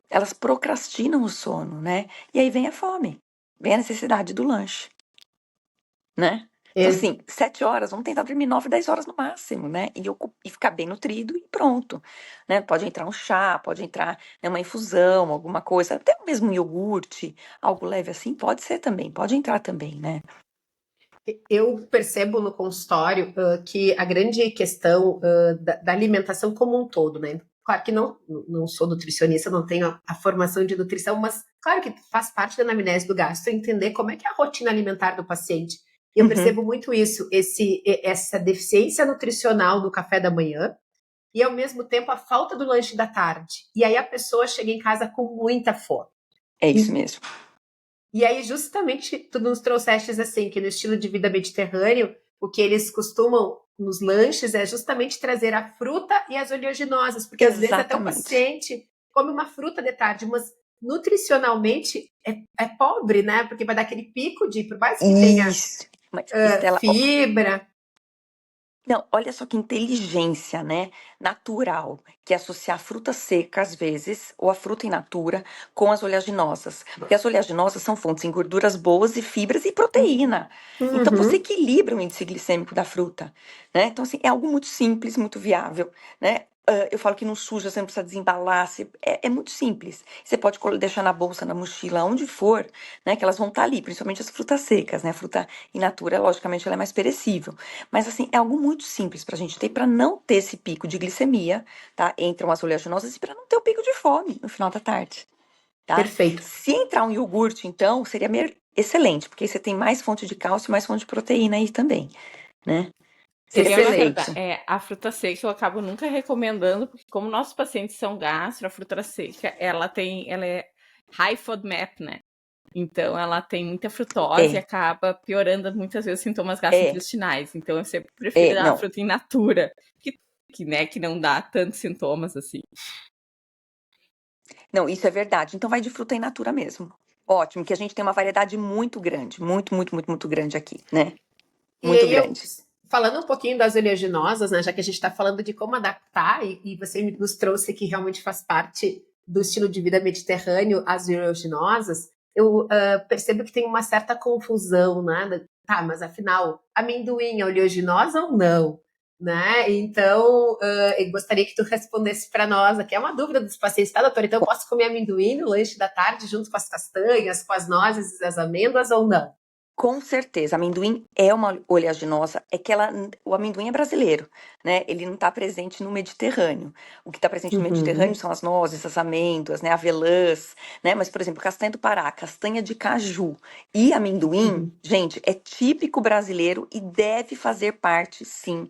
Elas procrastinam o sono, né? E aí vem a fome, vem a necessidade do lanche, né? Então, assim, 7 horas, vamos tentar dormir 9, 10 horas no máximo, né? E ficar bem nutrido e pronto, né? Pode entrar um chá, pode entrar, né, uma infusão, alguma coisa, até mesmo um iogurte, algo leve assim, pode ser também, pode entrar também, né? Eu percebo no consultório que a grande questão da alimentação como um todo, né? Claro que não sou nutricionista, não tenho a formação de nutrição, mas claro que faz parte da anamnese do gastro entender como é que é a rotina alimentar do paciente. E eu percebo muito isso, essa deficiência nutricional do café da manhã e, ao mesmo tempo, a falta do lanche da tarde. E aí a pessoa chega em casa com muita fome. É isso mesmo. E aí, justamente, tu nos trouxestes assim, que no estilo de vida mediterrâneo, o que eles costumam nos lanches é justamente trazer a fruta e as oleaginosas, porque às vezes até o Exatamente. paciente come uma fruta de tarde, mas nutricionalmente é pobre, né? Porque vai dar aquele pico de, por mais que tenha Isso. Mas, Estela, fibra. não, olha só que inteligência, né? Natural, que é associar a fruta seca, às vezes, ou a fruta in natura, com as oleaginosas. Porque as oleaginosas são fontes em gorduras boas e fibras e proteína. Então, você equilibra o índice glicêmico da fruta, né? Então, assim, é algo muito simples, muito viável, né? Eu falo que não suja, você não precisa desembalar, é muito simples. Você pode deixar na bolsa, na mochila, onde for, né? Que elas vão estar ali, principalmente as frutas secas, né? A fruta in natura, logicamente, ela é mais perecível. Mas, assim, é algo muito simples pra gente ter, pra não ter esse pico de glicemia, tá? Entram as oleaginosas e pra não ter o pico de fome no final da tarde, tá? Perfeito. Se entrar um iogurte, então, seria excelente, porque aí você tem mais fonte de cálcio e mais fonte de proteína aí também, né? Seria Excelente. perfeito. A fruta seca eu acabo nunca recomendando, porque como nossos pacientes são gastro, a fruta seca, ela é high FODMAP, né? Então ela tem muita frutose e É, acaba piorando muitas vezes os sintomas gastrointestinais. Então eu sempre prefiro dar a não. fruta in natura, que não dá tantos sintomas assim. Não, isso é verdade. Então vai de fruta in natura mesmo. Ótimo, que a gente tem uma variedade muito grande, muito, muito, muito, muito grande aqui, né? E Muito aí, grande. falando um pouquinho das oleaginosas, né, já que a gente está falando de como adaptar, e você nos trouxe que realmente faz parte do estilo de vida mediterrâneo, as oleaginosas, eu percebo que tem uma certa confusão, né? Tá, mas afinal, amendoim é oleaginosa ou não? Né? Então, eu gostaria que tu respondesse para nós, aqui é uma dúvida dos pacientes, tá, doutora? Então, eu posso comer amendoim no lanche da tarde junto com as castanhas, com as nozes e as amêndoas ou não? Com certeza, amendoim é uma oleaginosa, é que o amendoim é brasileiro, né? Ele não está presente no Mediterrâneo. O que está presente no Mediterrâneo são as nozes, as amêndoas, né? Avelãs, né? Mas, por exemplo, castanha do Pará, castanha de caju e amendoim, gente, é típico brasileiro e deve fazer parte, sim,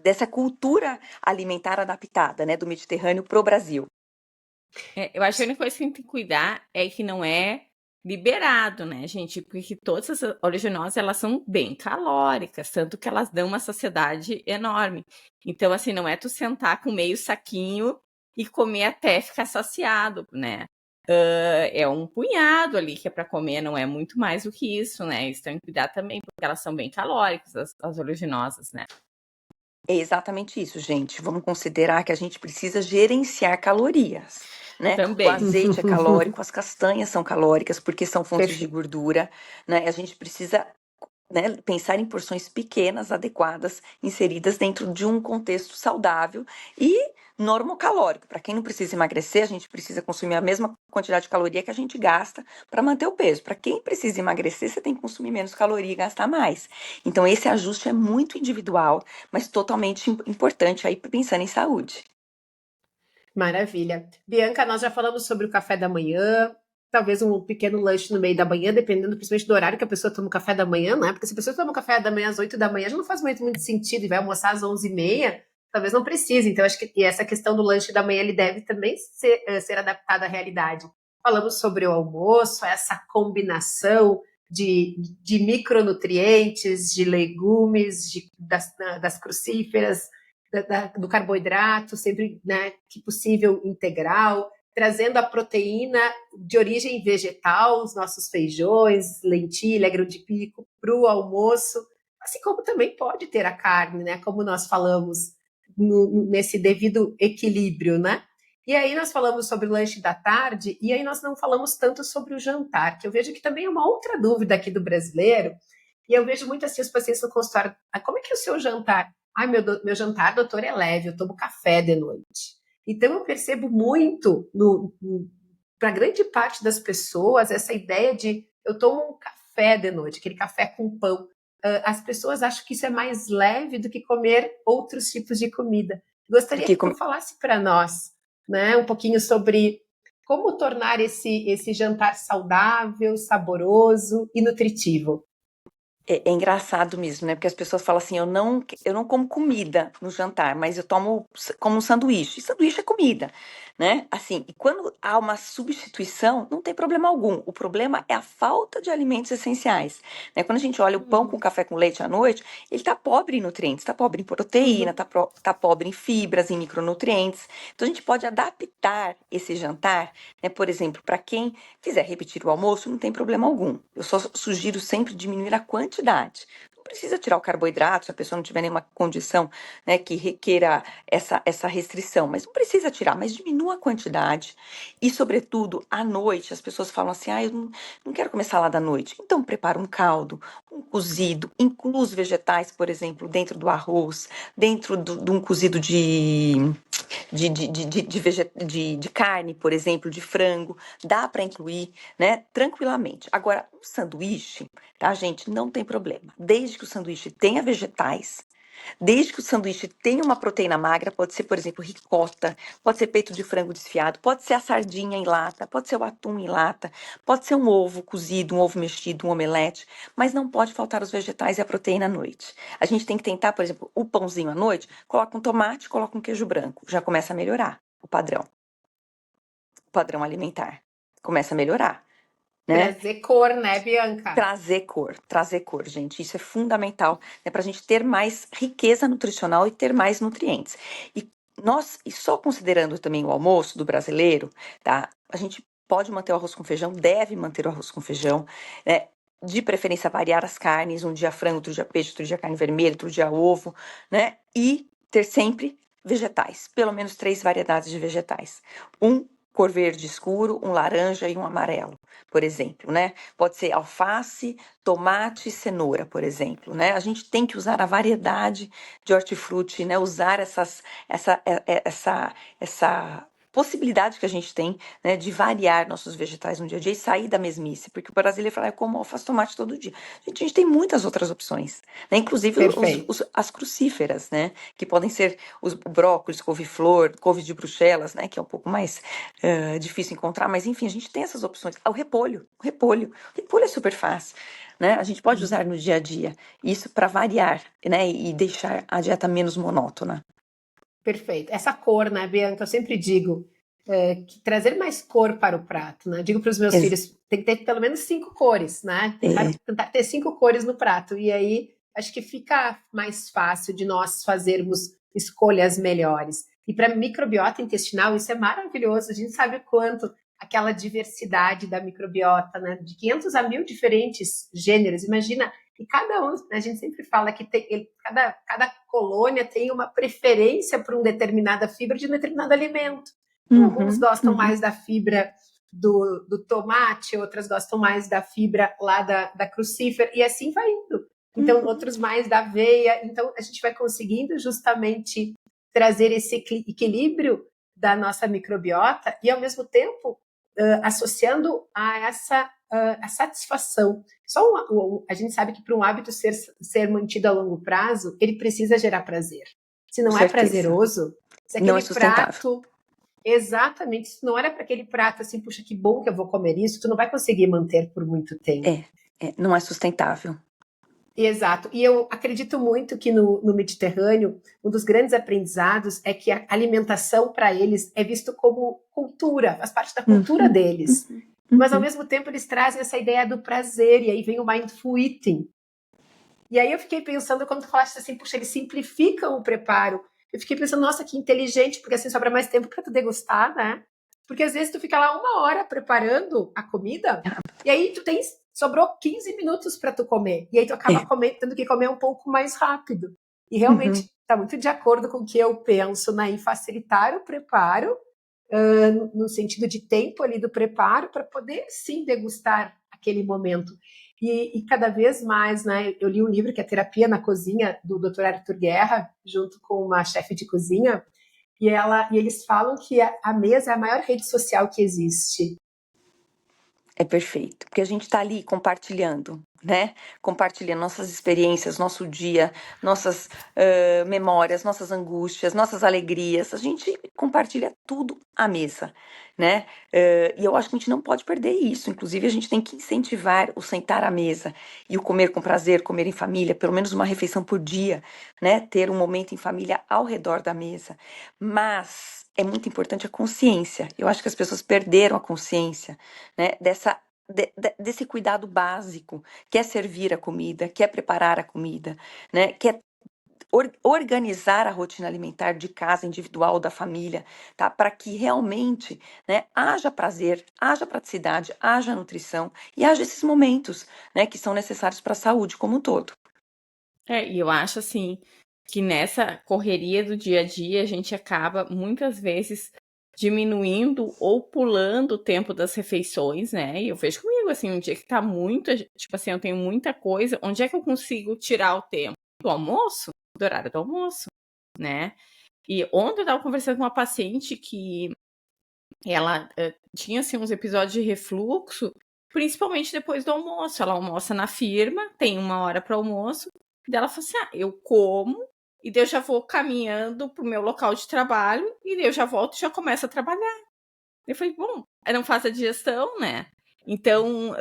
dessa cultura alimentar adaptada, né? Do Mediterrâneo pro Brasil. Eu acho que a única coisa que a gente tem que cuidar é que não é liberado, né, gente? Porque todas as oleaginosas, elas são bem calóricas, tanto que elas dão uma saciedade enorme. Então, assim, não é tu sentar com meio saquinho e comer até ficar saciado, né? É um punhado ali que é para comer, não é muito mais do que isso, né? Isso tem que cuidar também, porque elas são bem calóricas, as oleaginosas, né? É exatamente isso, gente. Vamos considerar que a gente precisa gerenciar calorias, né? O Também. azeite é calórico, as castanhas são calóricas porque são fontes de Perfeito. gordura, né? A gente precisa, né, pensar em porções pequenas, adequadas, inseridas dentro de um contexto saudável e normocalórico. Para quem não precisa emagrecer, a gente precisa consumir a mesma quantidade de caloria que a gente gasta para manter o peso. Para quem precisa emagrecer, você tem que consumir menos caloria e gastar mais. Então, esse ajuste é muito individual, mas totalmente importante aí pensando em saúde. Maravilha. Bianca, nós já falamos sobre o café da manhã, talvez um pequeno lanche no meio da manhã, dependendo principalmente do horário que a pessoa toma o café da manhã, né? Porque se a pessoa toma o café da manhã às 8 da manhã, já não faz muito sentido e vai almoçar às 11h30, talvez não precise. Então, acho que e essa questão do lanche da manhã, ele deve também ser adaptado à realidade. Falamos sobre o almoço, essa combinação de micronutrientes, de legumes, das crucíferas, do carboidrato, sempre, né, que possível integral, trazendo a proteína de origem vegetal, os nossos feijões, lentilha, grão de bico, para o almoço, assim como também pode ter a carne, né, como nós falamos, nesse devido equilíbrio, né? E aí nós falamos sobre o lanche da tarde, e aí nós não falamos tanto sobre o jantar, que eu vejo que também é uma outra dúvida aqui do brasileiro, e eu vejo muito assim os pacientes no consultório, como é que é o seu jantar? Ai, meu jantar, doutor, é leve, eu tomo café de noite. Então, eu percebo muito, para grande parte das pessoas, essa ideia de eu tomo um café de noite, aquele café com pão. As pessoas acham que isso é mais leve do que comer outros tipos de comida. Gostaria Porque que tu falasse para nós, né, um pouquinho sobre como tornar esse jantar saudável, saboroso e nutritivo. é engraçado mesmo, né? Porque as pessoas falam assim, eu não como comida no jantar, mas eu como um sanduíche. E sanduíche é comida, né? Assim, e quando há uma substituição, não tem problema algum. O problema é a falta de alimentos essenciais, né? Quando a gente olha o pão com café com leite à noite, ele tá pobre em nutrientes, tá pobre em proteína, tá pobre em fibras, em micronutrientes. Então a gente pode adaptar esse jantar, né? Por exemplo, para quem quiser repetir o almoço, não tem problema algum. Eu só sugiro sempre diminuir a quantidade. Não precisa tirar o carboidrato se a pessoa não tiver nenhuma condição, né, que requeira essa restrição, mas não precisa tirar, mas diminua a quantidade. E, sobretudo, à noite, as pessoas falam assim: eu não quero comer salada à noite. Então, prepara um caldo, um cozido, inclui os vegetais, por exemplo, dentro do arroz, dentro de um cozido de carne, por exemplo, de frango, dá para incluir, né, tranquilamente. Agora, um sanduíche, tá, gente, não tem problema. Desde que o sanduíche tenha vegetais, desde que o sanduíche tenha uma proteína magra, pode ser, por exemplo, ricota, pode ser peito de frango desfiado, pode ser a sardinha em lata, pode ser o atum em lata, pode ser um ovo cozido, um ovo mexido, um omelete, mas não pode faltar os vegetais e a proteína à noite. A gente tem que tentar, por exemplo, o pãozinho à noite, coloca um tomate, coloca um queijo branco, já começa a melhorar o padrão alimentar. Começa a melhorar, né? Trazer cor, né, Bianca? Trazer cor, gente. Isso é fundamental, né, para a gente ter mais riqueza nutricional e ter mais nutrientes. E só considerando também o almoço do brasileiro, tá? A gente pode manter o arroz com feijão, deve manter o arroz com feijão, né? De preferência variar as carnes, um dia frango, outro dia peixe, outro dia carne vermelha, outro dia ovo, né? E ter sempre vegetais, pelo menos 3 variedades de vegetais. Um cor verde escuro, um laranja e um amarelo, por exemplo, né? Pode ser alface, tomate e cenoura, por exemplo, né? A gente tem que usar a variedade de hortifruti, né? Usar essa possibilidade que a gente tem, né, de variar nossos vegetais no dia a dia e sair da mesmice, porque o brasileiro fala, eu como alface tomate todo dia. Gente, a gente tem muitas outras opções, né? Inclusive Perfeito. as crucíferas, né? Que podem ser o brócolis, couve-flor, couve de Bruxelas, né? Que é um pouco mais difícil encontrar, mas enfim, a gente tem essas opções. O repolho é super fácil, né? A gente pode usar no dia a dia, isso para variar, né? E deixar a dieta menos monótona. Perfeito. Essa cor, né, Bianca? Eu sempre digo que trazer mais cor para o prato, né? Digo para os meus Ex- filhos, tem que ter pelo menos 5 cores, né? é, Tentar ter 5 cores no prato. E aí acho que fica mais fácil de nós fazermos escolhas melhores. E para microbiota intestinal, isso é maravilhoso. A gente sabe o quanto aquela diversidade da microbiota, né? De 500 a 1000 diferentes gêneros. Imagina, e cada um, a gente sempre fala que cada colônia tem uma preferência por uma determinada fibra de um determinado alimento. Então, alguns gostam mais da fibra do tomate, outras gostam mais da fibra lá da crucífera, e assim vai indo. Então, outros mais da aveia. Então, a gente vai conseguindo justamente trazer esse equilíbrio da nossa microbiota e, ao mesmo tempo, associando a essa a satisfação. A gente sabe que para um hábito ser mantido a longo prazo, ele precisa gerar prazer. Se não é prazeroso, se aquele prato... Exatamente, se não era para aquele prato assim, puxa, que bom que eu vou comer isso, tu não vai conseguir manter por muito tempo. Não é sustentável. Exato, e eu acredito muito que no Mediterrâneo, um dos grandes aprendizados é que a alimentação para eles é visto como cultura, faz parte da cultura deles. Mas ao mesmo tempo eles trazem essa ideia do prazer, e aí vem o mindful eating. E aí eu fiquei pensando, quando tu falaste assim, puxa, eles simplificam o preparo. Eu fiquei pensando, nossa, que inteligente, porque assim sobra mais tempo para tu degustar, né? Porque às vezes tu fica lá 1 hora preparando a comida, e aí sobrou 15 minutos para tu comer, e aí tu acaba tendo que comer um pouco mais rápido. E realmente está muito de acordo com o que eu penso, né? Em facilitar o preparo, no sentido de tempo ali do preparo, para poder sim degustar aquele momento. E cada vez mais, né? Eu li um livro que é Terapia na Cozinha, do Dr. Arthur Guerra, junto com uma chefe de cozinha, e eles falam que a mesa é a maior rede social que existe. É perfeito, porque a gente está ali compartilhando, né? Compartilhando nossas experiências, nosso dia, nossas memórias, nossas angústias, nossas alegrias. A gente compartilha tudo à mesa, né? E eu acho que a gente não pode perder isso. Inclusive, a gente tem que incentivar o sentar à mesa e o comer com prazer, comer em família, pelo menos uma refeição por dia, né? Ter um momento em família ao redor da mesa. Mas é muito importante a consciência. Eu acho que as pessoas perderam a consciência, né, desse cuidado básico, que é servir a comida, que é preparar a comida, né, que é organizar a rotina alimentar de casa, individual, da família, tá? Para que realmente, né, haja prazer, haja praticidade, haja nutrição e haja esses momentos, né, que são necessários para a saúde como um todo. E eu acho assim que nessa correria do dia a dia a gente acaba muitas vezes diminuindo ou pulando o tempo das refeições, né? E eu vejo comigo assim, um dia que tá muito, tipo assim, eu tenho muita coisa, onde é que eu consigo tirar o tempo? Do almoço? Do horário do almoço, né? E ontem eu tava conversando com uma paciente que ela tinha assim uns episódios de refluxo, principalmente depois do almoço. Ela almoça na firma, tem 1 hora para almoço. Daí ela falou assim: eu como, e daí eu já vou caminhando pro meu local de trabalho, e daí eu já volto e já começo a trabalhar. Eu falei, bom, não faz a digestão, né? Então,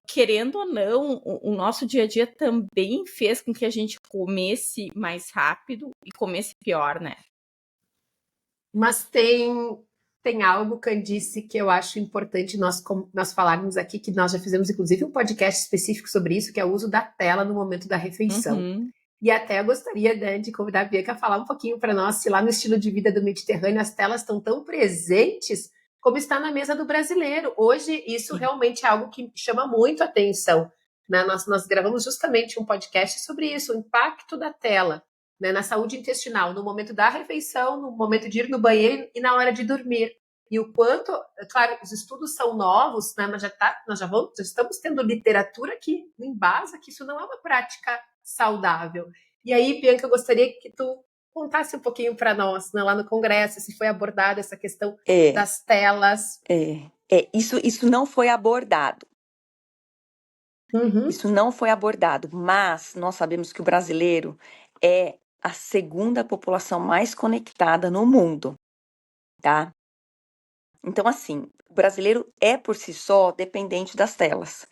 querendo ou não, o nosso dia a dia também fez com que a gente comesse mais rápido e comesse pior, né? Mas tem algo, Candice, que eu acho importante nós falarmos aqui, que nós já fizemos, inclusive, um podcast específico sobre isso, que é o uso da tela no momento da refeição. E até eu gostaria, né, de convidar a Bianca a falar um pouquinho para nós, se lá no estilo de vida do Mediterrâneo as telas estão tão presentes como está na mesa do brasileiro. Hoje, isso realmente é algo que chama muito a atenção, né? Nós gravamos justamente um podcast sobre isso, o impacto da tela, né, na saúde intestinal, no momento da refeição, no momento de ir no banheiro e na hora de dormir. E o quanto, claro, os estudos são novos, né, mas nós já estamos tendo literatura que embasa que isso não é uma prática saudável. E aí, Bianca, eu gostaria que tu contasse um pouquinho para nós, né, lá no congresso, se foi abordada essa questão das telas. Isso não foi abordado. Isso não foi abordado, mas nós sabemos que o brasileiro é a segunda população mais conectada no mundo, tá? Então, assim, o brasileiro é por si só dependente das telas.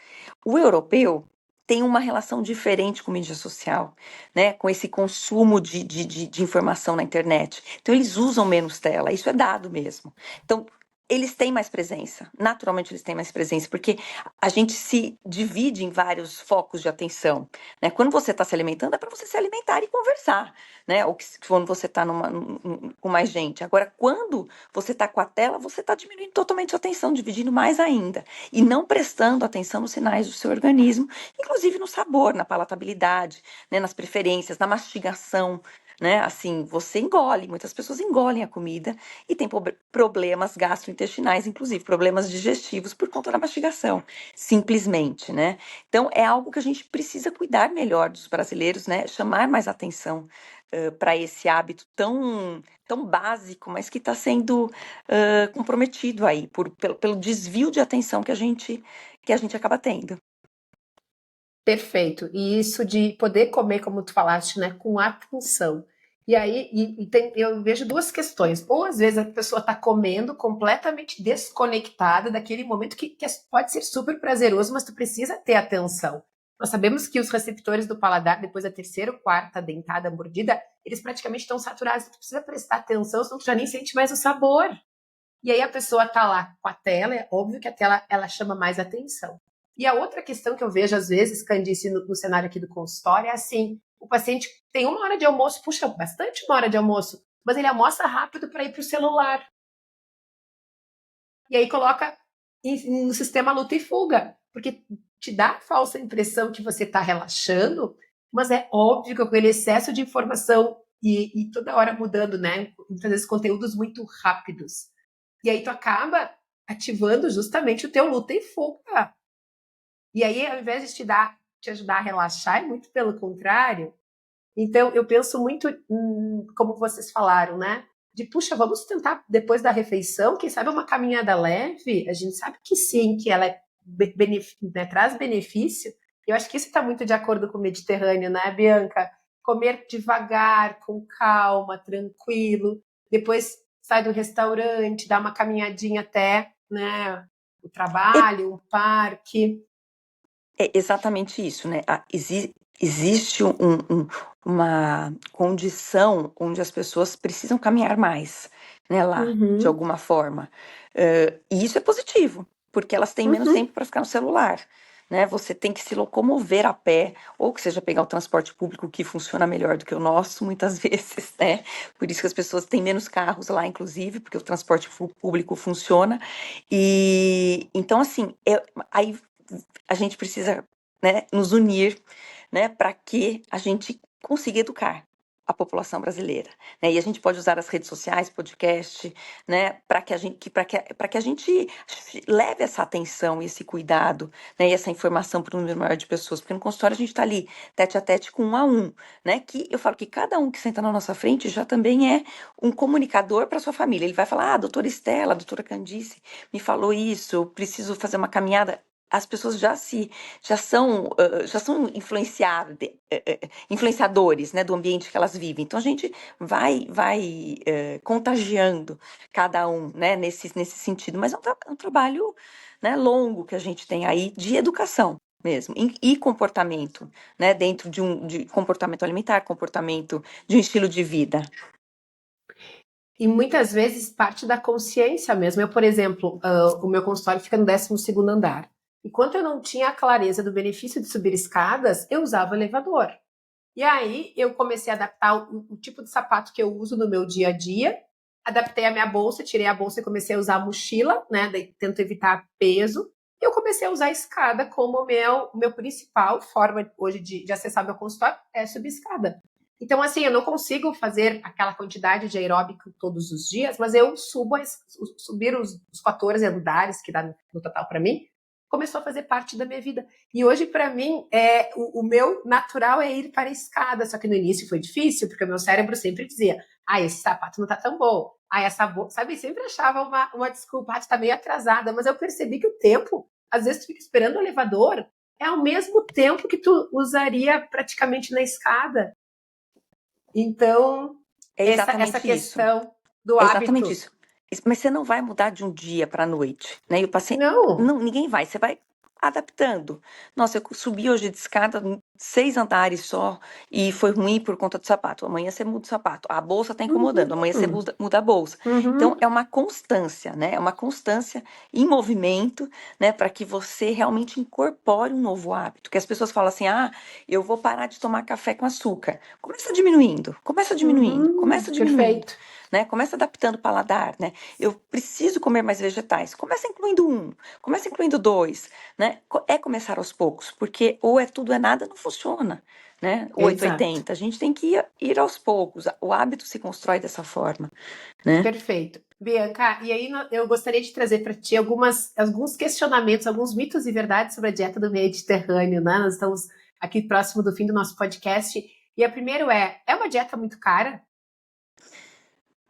O europeu tem uma relação diferente com mídia social, né? Com esse consumo de informação na internet. Então, eles usam menos tela, isso é dado mesmo. Então, eles têm mais presença. Naturalmente, eles têm mais presença, porque a gente se divide em vários focos de atenção, né? Quando você está se alimentando, é para você se alimentar e conversar, né? Ou quando você está com mais gente. Agora, quando você está com a tela, você está diminuindo totalmente a atenção, dividindo mais ainda. E não prestando atenção nos sinais do seu organismo, inclusive no sabor, na palatabilidade, né? Nas preferências, na mastigação. Né? Assim, você engole, muitas pessoas engolem a comida e tem problemas gastrointestinais, inclusive problemas digestivos por conta da mastigação, simplesmente, né? Então é algo que a gente precisa cuidar melhor dos brasileiros, né? Chamar mais atenção para esse hábito tão básico, mas que está sendo comprometido aí pelo desvio de atenção que a gente acaba tendo. Perfeito. E isso de poder comer, como tu falaste, né, com atenção. E aí eu vejo duas questões. Ou às vezes a pessoa está comendo completamente desconectada daquele momento que pode ser super prazeroso, mas tu precisa ter atenção. Nós sabemos que os receptores do paladar, depois da terceira ou quarta dentada mordida, eles praticamente estão saturados. Tu precisa prestar atenção, senão tu já nem sente mais o sabor. E aí a pessoa está lá com a tela, é óbvio que a tela ela chama mais atenção. E a outra questão que eu vejo, às vezes, Candice, no cenário aqui do consultório, é assim: o paciente tem 1 hora de almoço, puxa, bastante 1 hora de almoço, mas ele almoça rápido para ir para o celular. E aí coloca no sistema luta e fuga, porque te dá a falsa impressão que você está relaxando, mas é óbvio que com aquele excesso de informação e toda hora mudando, né? Muitas vezes conteúdos muito rápidos. E aí tu acaba ativando justamente o teu luta e fuga. E aí, ao invés de te ajudar a relaxar, é muito pelo contrário. Então, eu penso muito, como vocês falaram, né? De, puxa, vamos tentar, depois da refeição, quem sabe uma caminhada leve? A gente sabe que sim, que ela né, traz benefício. Eu acho que isso está muito de acordo com o Mediterrâneo, né, Bianca? Comer devagar, com calma, tranquilo. Depois sai do restaurante, dá uma caminhadinha até, né, o trabalho, um parque. É exatamente isso, né? Existe uma condição onde as pessoas precisam caminhar mais, né, lá, de alguma forma. E isso é positivo, porque elas têm menos tempo para ficar no celular, né? Você tem que se locomover a pé, ou que seja pegar o transporte público, que funciona melhor do que o nosso, muitas vezes, né? Por isso que as pessoas têm menos carros lá, inclusive, porque o transporte público funciona. E então, assim, aí a gente precisa, né, nos unir, né, para que a gente consiga educar a população brasileira, né? E a gente pode usar as redes sociais, podcast, né, para que a gente leve essa atenção e esse cuidado, né, e essa informação para um número maior de pessoas, porque no consultório a gente está ali tete a tete com 1 a 1, né? Que eu falo que cada um que senta na nossa frente já também é um comunicador para sua família. Ele vai falar: "Ah, doutora Estela, a doutora Candice me falou isso, preciso fazer uma caminhada." As pessoas já são influenciadores, né, do ambiente que elas vivem. Então a gente vai contagiando cada um, né, nesse sentido. Mas é um trabalho, né, longo que a gente tem aí de educação mesmo e comportamento, né, dentro de comportamento alimentar, comportamento de um estilo de vida. E muitas vezes parte da consciência mesmo. Eu, por exemplo, o meu consultório fica no 12º andar. Enquanto eu não tinha a clareza do benefício de subir escadas, eu usava o elevador. E aí eu comecei a adaptar o tipo de sapato que eu uso no meu dia a dia, adaptei a minha bolsa, tirei a bolsa e comecei a usar a mochila, né? Daí tento evitar peso. E eu comecei a usar a escada como meu principal forma hoje de acessar meu consultório é subir escada. Então, assim, eu não consigo fazer aquela quantidade de aeróbico todos os dias, mas eu subir os 14 andares que dá no total para mim, começou a fazer parte da minha vida. E hoje, para mim, o meu natural é ir para a escada. Só que no início foi difícil, porque o meu cérebro sempre dizia: esse sapato não tá tão bom. Essa bolsa, sabe? Sempre achava uma desculpa, tu tá meio atrasada. Mas eu percebi que o tempo, às vezes tu fica esperando o elevador, é ao mesmo tempo que tu usaria praticamente na escada. Então, essa questão do hábito. Exatamente isso. Mas você não vai mudar de um dia para a noite, né? E o paciente, Não. ninguém vai. Você vai adaptando. Nossa, eu subi hoje de escada 6 andares só e foi ruim por conta do sapato. Amanhã você muda o sapato. A bolsa está incomodando. Amanhã você muda a bolsa. Então, é uma constância, né? É uma constância em movimento, né? Para que você realmente incorpore um novo hábito. Que as pessoas falam assim, eu vou parar de tomar café com açúcar. Começa diminuindo. Perfeito. Né? Começa adaptando o paladar, né? Eu preciso comer mais vegetais. Começa incluindo 1, começa incluindo 2, né? É começar aos poucos, porque ou é tudo é nada, não funciona, né? O 880. A gente tem que ir aos poucos. O hábito se constrói dessa forma, né? Perfeito. Bianca, e aí eu gostaria de trazer para ti alguns questionamentos, alguns mitos e verdades sobre a dieta do Mediterrâneo, né? Nós estamos aqui próximo do fim do nosso podcast. E a primeira é uma dieta muito cara?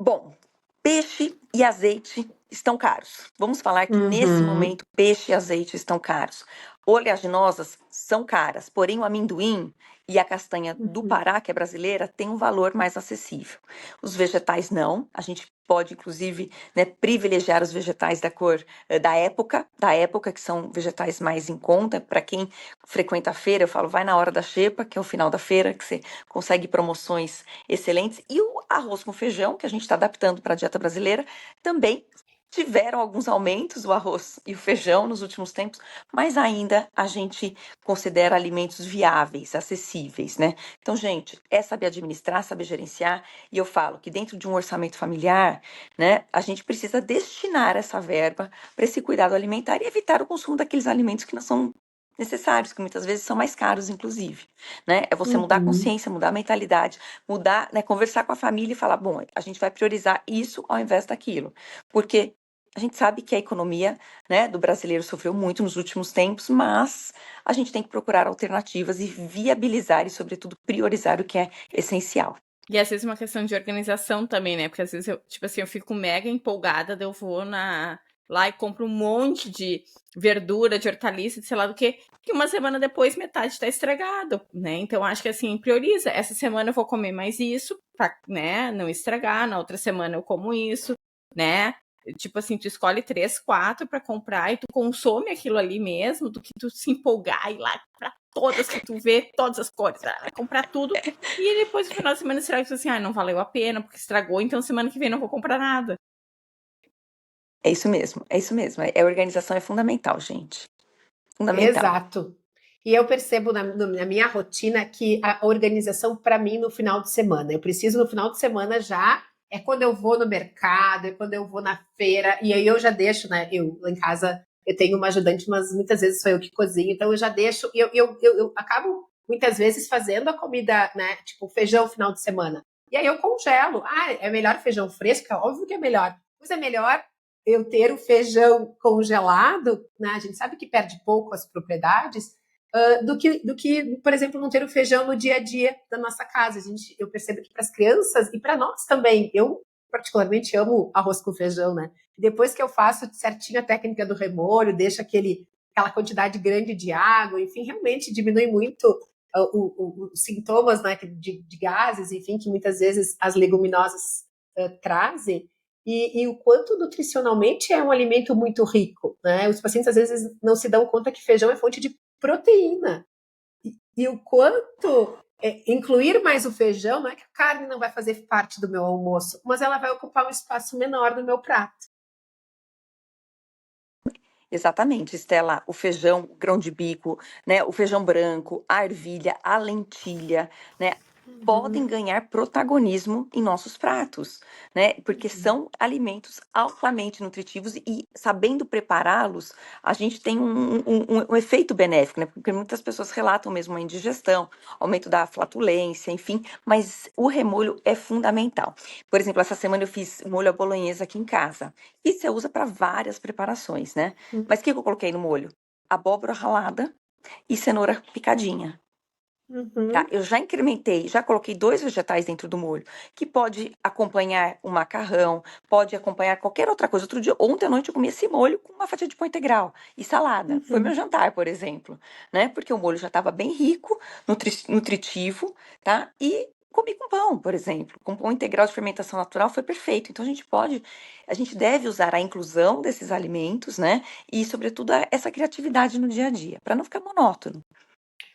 Bom, peixe e azeite estão caros. Vamos falar que nesse momento peixe e azeite estão caros. Oleaginosas são caras, porém o amendoim e a castanha do Pará, que é brasileira, tem um valor mais acessível. Os vegetais não. A gente pode, inclusive, né, privilegiar os vegetais da cor da época, que são vegetais mais em conta. Para quem frequenta a feira, eu falo, vai na hora da xepa, que é o final da feira, que você consegue promoções excelentes. E o arroz com feijão, que a gente está adaptando para a dieta brasileira, também tiveram alguns aumentos, o arroz e o feijão, nos últimos tempos, mas ainda a gente considera alimentos viáveis, acessíveis, né? Então, gente, é saber administrar, saber gerenciar, e eu falo que dentro de um orçamento familiar, né, a gente precisa destinar essa verba para esse cuidado alimentar e evitar o consumo daqueles alimentos que não são necessários, que muitas vezes são mais caros, inclusive, né? É você mudar a consciência, mudar a mentalidade, mudar, né, conversar com a família e falar, bom, a gente vai priorizar isso ao invés daquilo, porque a gente sabe que a economia, né, do brasileiro sofreu muito nos últimos tempos, mas a gente tem que procurar alternativas e viabilizar e, sobretudo, priorizar o que é essencial. E às vezes uma questão de organização também, né? Porque às vezes eu fico mega empolgada, daí eu vou lá e compro um monte de verdura, de hortaliça, de sei lá do que uma semana depois metade tá estragado, né? Então acho que assim, prioriza. Essa semana eu vou comer mais isso, pra, né, não estragar. Na outra semana eu como isso, né? Tipo assim, tu escolhe 3, 4 para comprar e tu consome aquilo ali mesmo, do que tu se empolgar e ir lá pra todas que tu vê, todas as cores, vai comprar tudo. E depois no final de semana estraga e tu assim, não valeu a pena, porque estragou, então semana que vem não vou comprar nada. É isso mesmo. A organização é fundamental, gente. Fundamental. Exato. E eu percebo na minha rotina que a organização, para mim, no final de semana. Eu preciso, no final de semana, já é quando eu vou no mercado, é quando eu vou na feira, e aí eu já deixo, né? Eu lá em casa eu tenho uma ajudante, mas muitas vezes sou eu que cozinho, então eu já deixo, eu acabo muitas vezes fazendo a comida, né? Tipo, feijão no final de semana. E aí eu congelo. É melhor feijão fresco? É óbvio que é melhor. Mas é melhor eu ter o feijão congelado, né? A gente sabe que perde pouco as propriedades, do que, por exemplo, não ter o feijão no dia a dia da nossa casa. Eu percebo que para as crianças e para nós também, eu particularmente amo arroz com feijão, né? Depois que eu faço certinho a técnica do remolho, deixo aquela quantidade grande de água, enfim, realmente diminui muito os sintomas, né, de gases, enfim, que muitas vezes as leguminosas trazem. E o quanto nutricionalmente é um alimento muito rico, né? Os pacientes às vezes não se dão conta que feijão é fonte de proteína. E o quanto incluir mais o feijão, não é que a carne não vai fazer parte do meu almoço, mas ela vai ocupar um espaço menor no meu prato. Exatamente, Estela, o feijão, o grão de bico, né, o feijão branco, a ervilha, a lentilha, né, podem ganhar protagonismo em nossos pratos, né? Porque são alimentos altamente nutritivos e sabendo prepará-los, a gente tem um efeito benéfico, né? Porque muitas pessoas relatam mesmo a indigestão, aumento da flatulência, enfim, mas o remolho é fundamental. Por exemplo, essa semana eu fiz molho à bolonhesa aqui em casa. E você usa para várias preparações, né? Mas o que eu coloquei no molho? Abóbora ralada e cenoura picadinha. Tá? Eu já incrementei, já coloquei 2 vegetais dentro do molho, que pode acompanhar um macarrão, pode acompanhar qualquer outra coisa. Ontem à noite eu comi esse molho com uma fatia de pão integral e salada. Foi meu jantar, por exemplo, né? Porque o molho já estava bem rico, nutritivo, tá? E comi com pão, por exemplo, com pão integral de fermentação natural, foi perfeito. Então a gente deve usar a inclusão desses alimentos, né? E sobretudo essa criatividade no dia a dia, para não ficar monótono.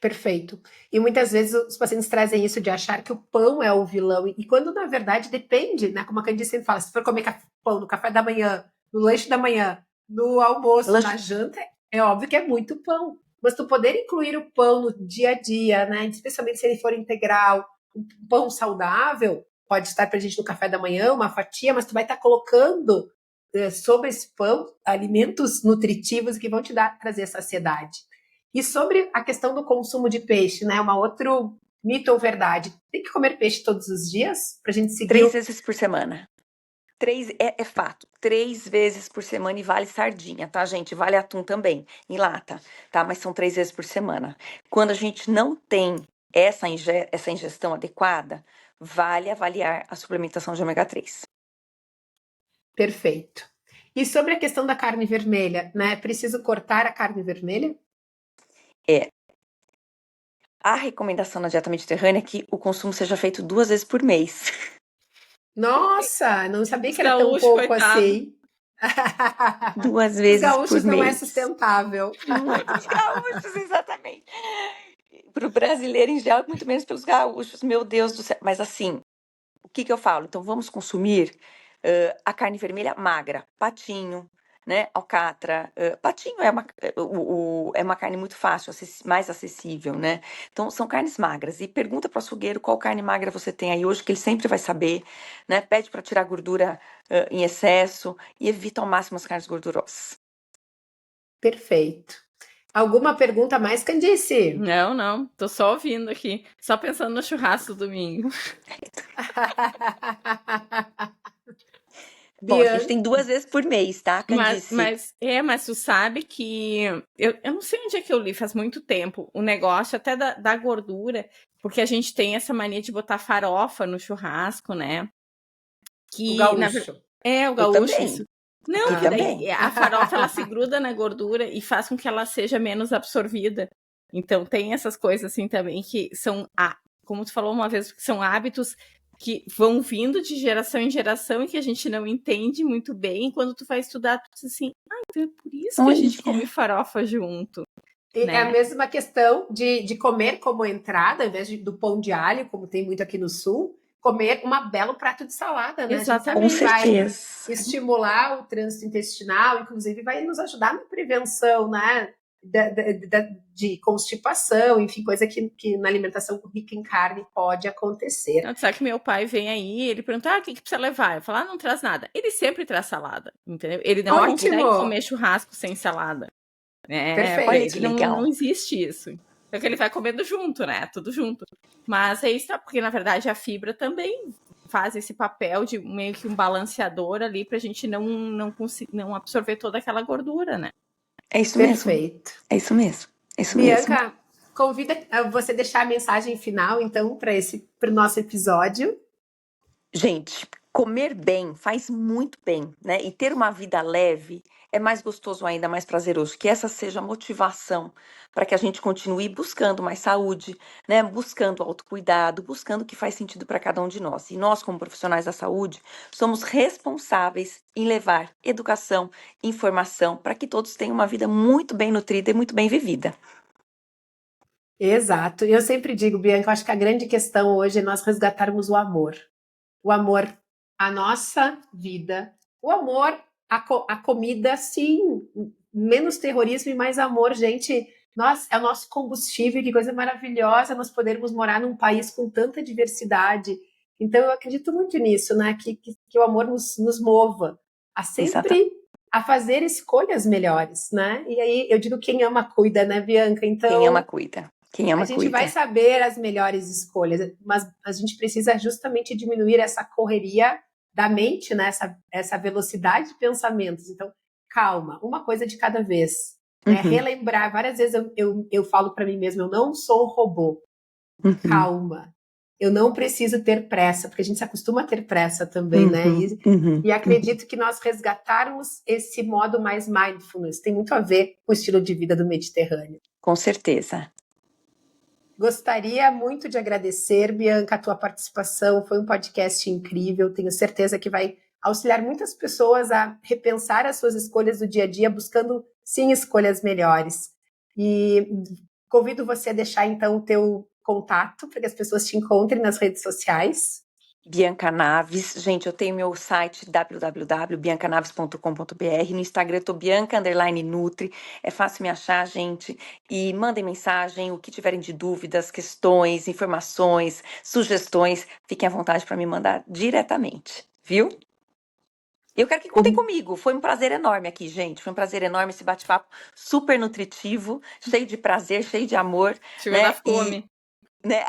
Perfeito. E muitas vezes os pacientes trazem isso de achar que o pão é o vilão, e quando na verdade depende, né? Como a Candice sempre fala, se for comer pão no café da manhã, no lanche da manhã, no almoço, na janta, é óbvio que é muito pão. Mas tu poder incluir o pão no dia a dia, né? Especialmente se ele for integral, um pão saudável, pode estar presente no café da manhã, uma fatia, mas tu vai estar colocando sobre esse pão alimentos nutritivos que vão te trazer saciedade. E sobre a questão do consumo de peixe, né? Uma outro mito ou verdade. Tem que comer peixe todos os dias pra gente seguir? 3 vezes por semana. É fato. 3 vezes por semana e vale sardinha, tá, gente? Vale atum também, em lata, tá? Mas são 3 vezes por semana. Quando a gente não tem essa ingestão adequada, vale avaliar a suplementação de ômega 3. Perfeito. E sobre a questão da carne vermelha, né? Preciso cortar a carne vermelha? A recomendação na dieta mediterrânea é que o consumo seja feito 2 vezes por mês. Nossa, não sabia Os que era tão gaúchos, pouco coitado. assim. 2 Os vezes por gaúchos não é mês. sustentável. Muitos gaúchos, exatamente. Para o brasileiro em geral, muito menos pelos gaúchos, meu Deus do céu. Mas assim, o que eu falo? Então vamos consumir a carne vermelha magra, patinho, né? Alcatra. Patinho é uma carne muito fácil, mais acessível, né? Então são carnes magras. E pergunta para o açougueiro qual carne magra você tem aí hoje, que ele sempre vai saber, né? Pede para tirar gordura em excesso e evita ao máximo as carnes gordurosas. Perfeito. Alguma pergunta mais, Candice? Não, tô só ouvindo aqui, só pensando no churrasco do domingo. Bom, a gente tem 2 vezes por mês, tá, Candice? Mas tu sabe que eu não sei onde é que eu li, faz muito tempo, o negócio até da gordura, porque a gente tem essa mania de botar farofa no churrasco, né? O gaúcho. O gaúcho, também. isso. Não, Aqui que daí também. a farofa ela se gruda na gordura e faz com que ela seja menos absorvida. Então tem essas coisas assim também que são, como tu falou uma vez, que são hábitos que vão vindo de geração em geração e que a gente não entende muito bem. Quando tu vai estudar, tu diz assim, então é por isso que a gente come farofa junto. E né? É a mesma questão de comer como entrada, ao invés do pão de alho, como tem muito aqui no sul, comer um belo prato de salada, né? Exatamente. A gente sabe que vai estimular o trânsito intestinal, inclusive vai nos ajudar na prevenção, né? De constipação, enfim, coisa que na alimentação rica em carne pode acontecer. Não, sabe que meu pai vem aí, ele pergunta, o que precisa levar? Eu falo, não traz nada. Ele sempre traz salada, entendeu? Ele não consegue comer churrasco sem salada. Perfeito. Olha que legal. Não existe isso. Só que ele vai comendo junto, né? Tudo junto. Mas é isso, porque na verdade a fibra também faz esse papel de meio que um balanceador ali pra gente não absorver toda aquela gordura, né? É isso Perfeito. mesmo. É isso mesmo. É isso Bianca, mesmo. convida você deixar a mensagem final, então, para o nosso episódio. Gente, comer bem faz muito bem, né? E ter uma vida leve é mais gostoso ainda, mais prazeroso. Que essa seja a motivação para que a gente continue buscando mais saúde, né? Buscando autocuidado, buscando o que faz sentido para cada um de nós. E nós, como profissionais da saúde, somos responsáveis em levar educação, informação, para que todos tenham uma vida muito bem nutrida e muito bem vivida. Exato. E eu sempre digo, Bianca, eu acho que a grande questão hoje é nós resgatarmos o amor. O amor à nossa vida. O amor à comida, sim. Menos terrorismo e mais amor, gente. É o nosso combustível, que coisa maravilhosa nós podermos morar num país com tanta diversidade. Então, eu acredito muito nisso, né? Que o amor nos mova a sempre a fazer escolhas melhores, né? E aí, eu digo, quem ama, cuida, né, Bianca? Então, quem ama, cuida. A gente vai saber as melhores escolhas, mas a gente precisa justamente diminuir essa correria da mente, né? Essa velocidade de pensamentos. Então, calma, uma coisa de cada vez. Né? Relembrar, várias vezes eu falo para mim mesma, eu não sou um robô. Calma. Eu não preciso ter pressa, porque a gente se acostuma a ter pressa também, né? E acredito que nós resgatarmos esse modo mais mindfulness tem muito a ver com o estilo de vida do Mediterrâneo. Com certeza. Gostaria muito de agradecer, Bianca, a tua participação. Foi um podcast incrível. Tenho certeza que vai auxiliar muitas pessoas a repensar as suas escolhas do dia a dia, buscando, sim, escolhas melhores. E Convido você a deixar, então, o teu contato para que as pessoas te encontrem nas redes sociais. Bianca Naves, gente, eu tenho meu site www.biancanaves.com.br, no Instagram eu tô Bianca_Nutri, é fácil me achar, gente, e mandem mensagem, o que tiverem de dúvidas, questões, informações, sugestões, fiquem à vontade para me mandar diretamente, viu? Eu quero que contem comigo, foi um prazer enorme aqui, gente, foi um prazer enorme esse bate-papo super nutritivo, cheio de prazer, cheio de amor, Chegou da né, fome. né?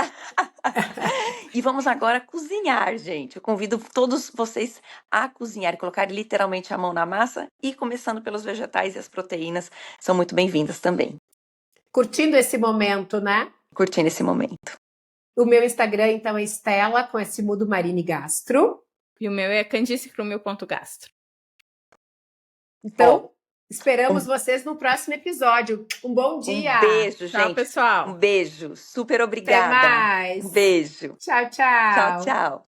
E vamos agora cozinhar, gente. Eu convido todos vocês a cozinhar, colocar literalmente a mão na massa e começando pelos vegetais e as proteínas são muito bem-vindas também. Curtindo esse momento, né? Curtindo esse momento. O meu Instagram, então, é Estela, com esse mudo Marine Gastro. E o meu é candicecromil.gastro. Então, esperamos vocês no próximo episódio. Um bom dia. Um beijo, Tchau, gente. pessoal. Um beijo. Super Até obrigada. mais. Um beijo. Tchau, Tchau, tchau. tchau.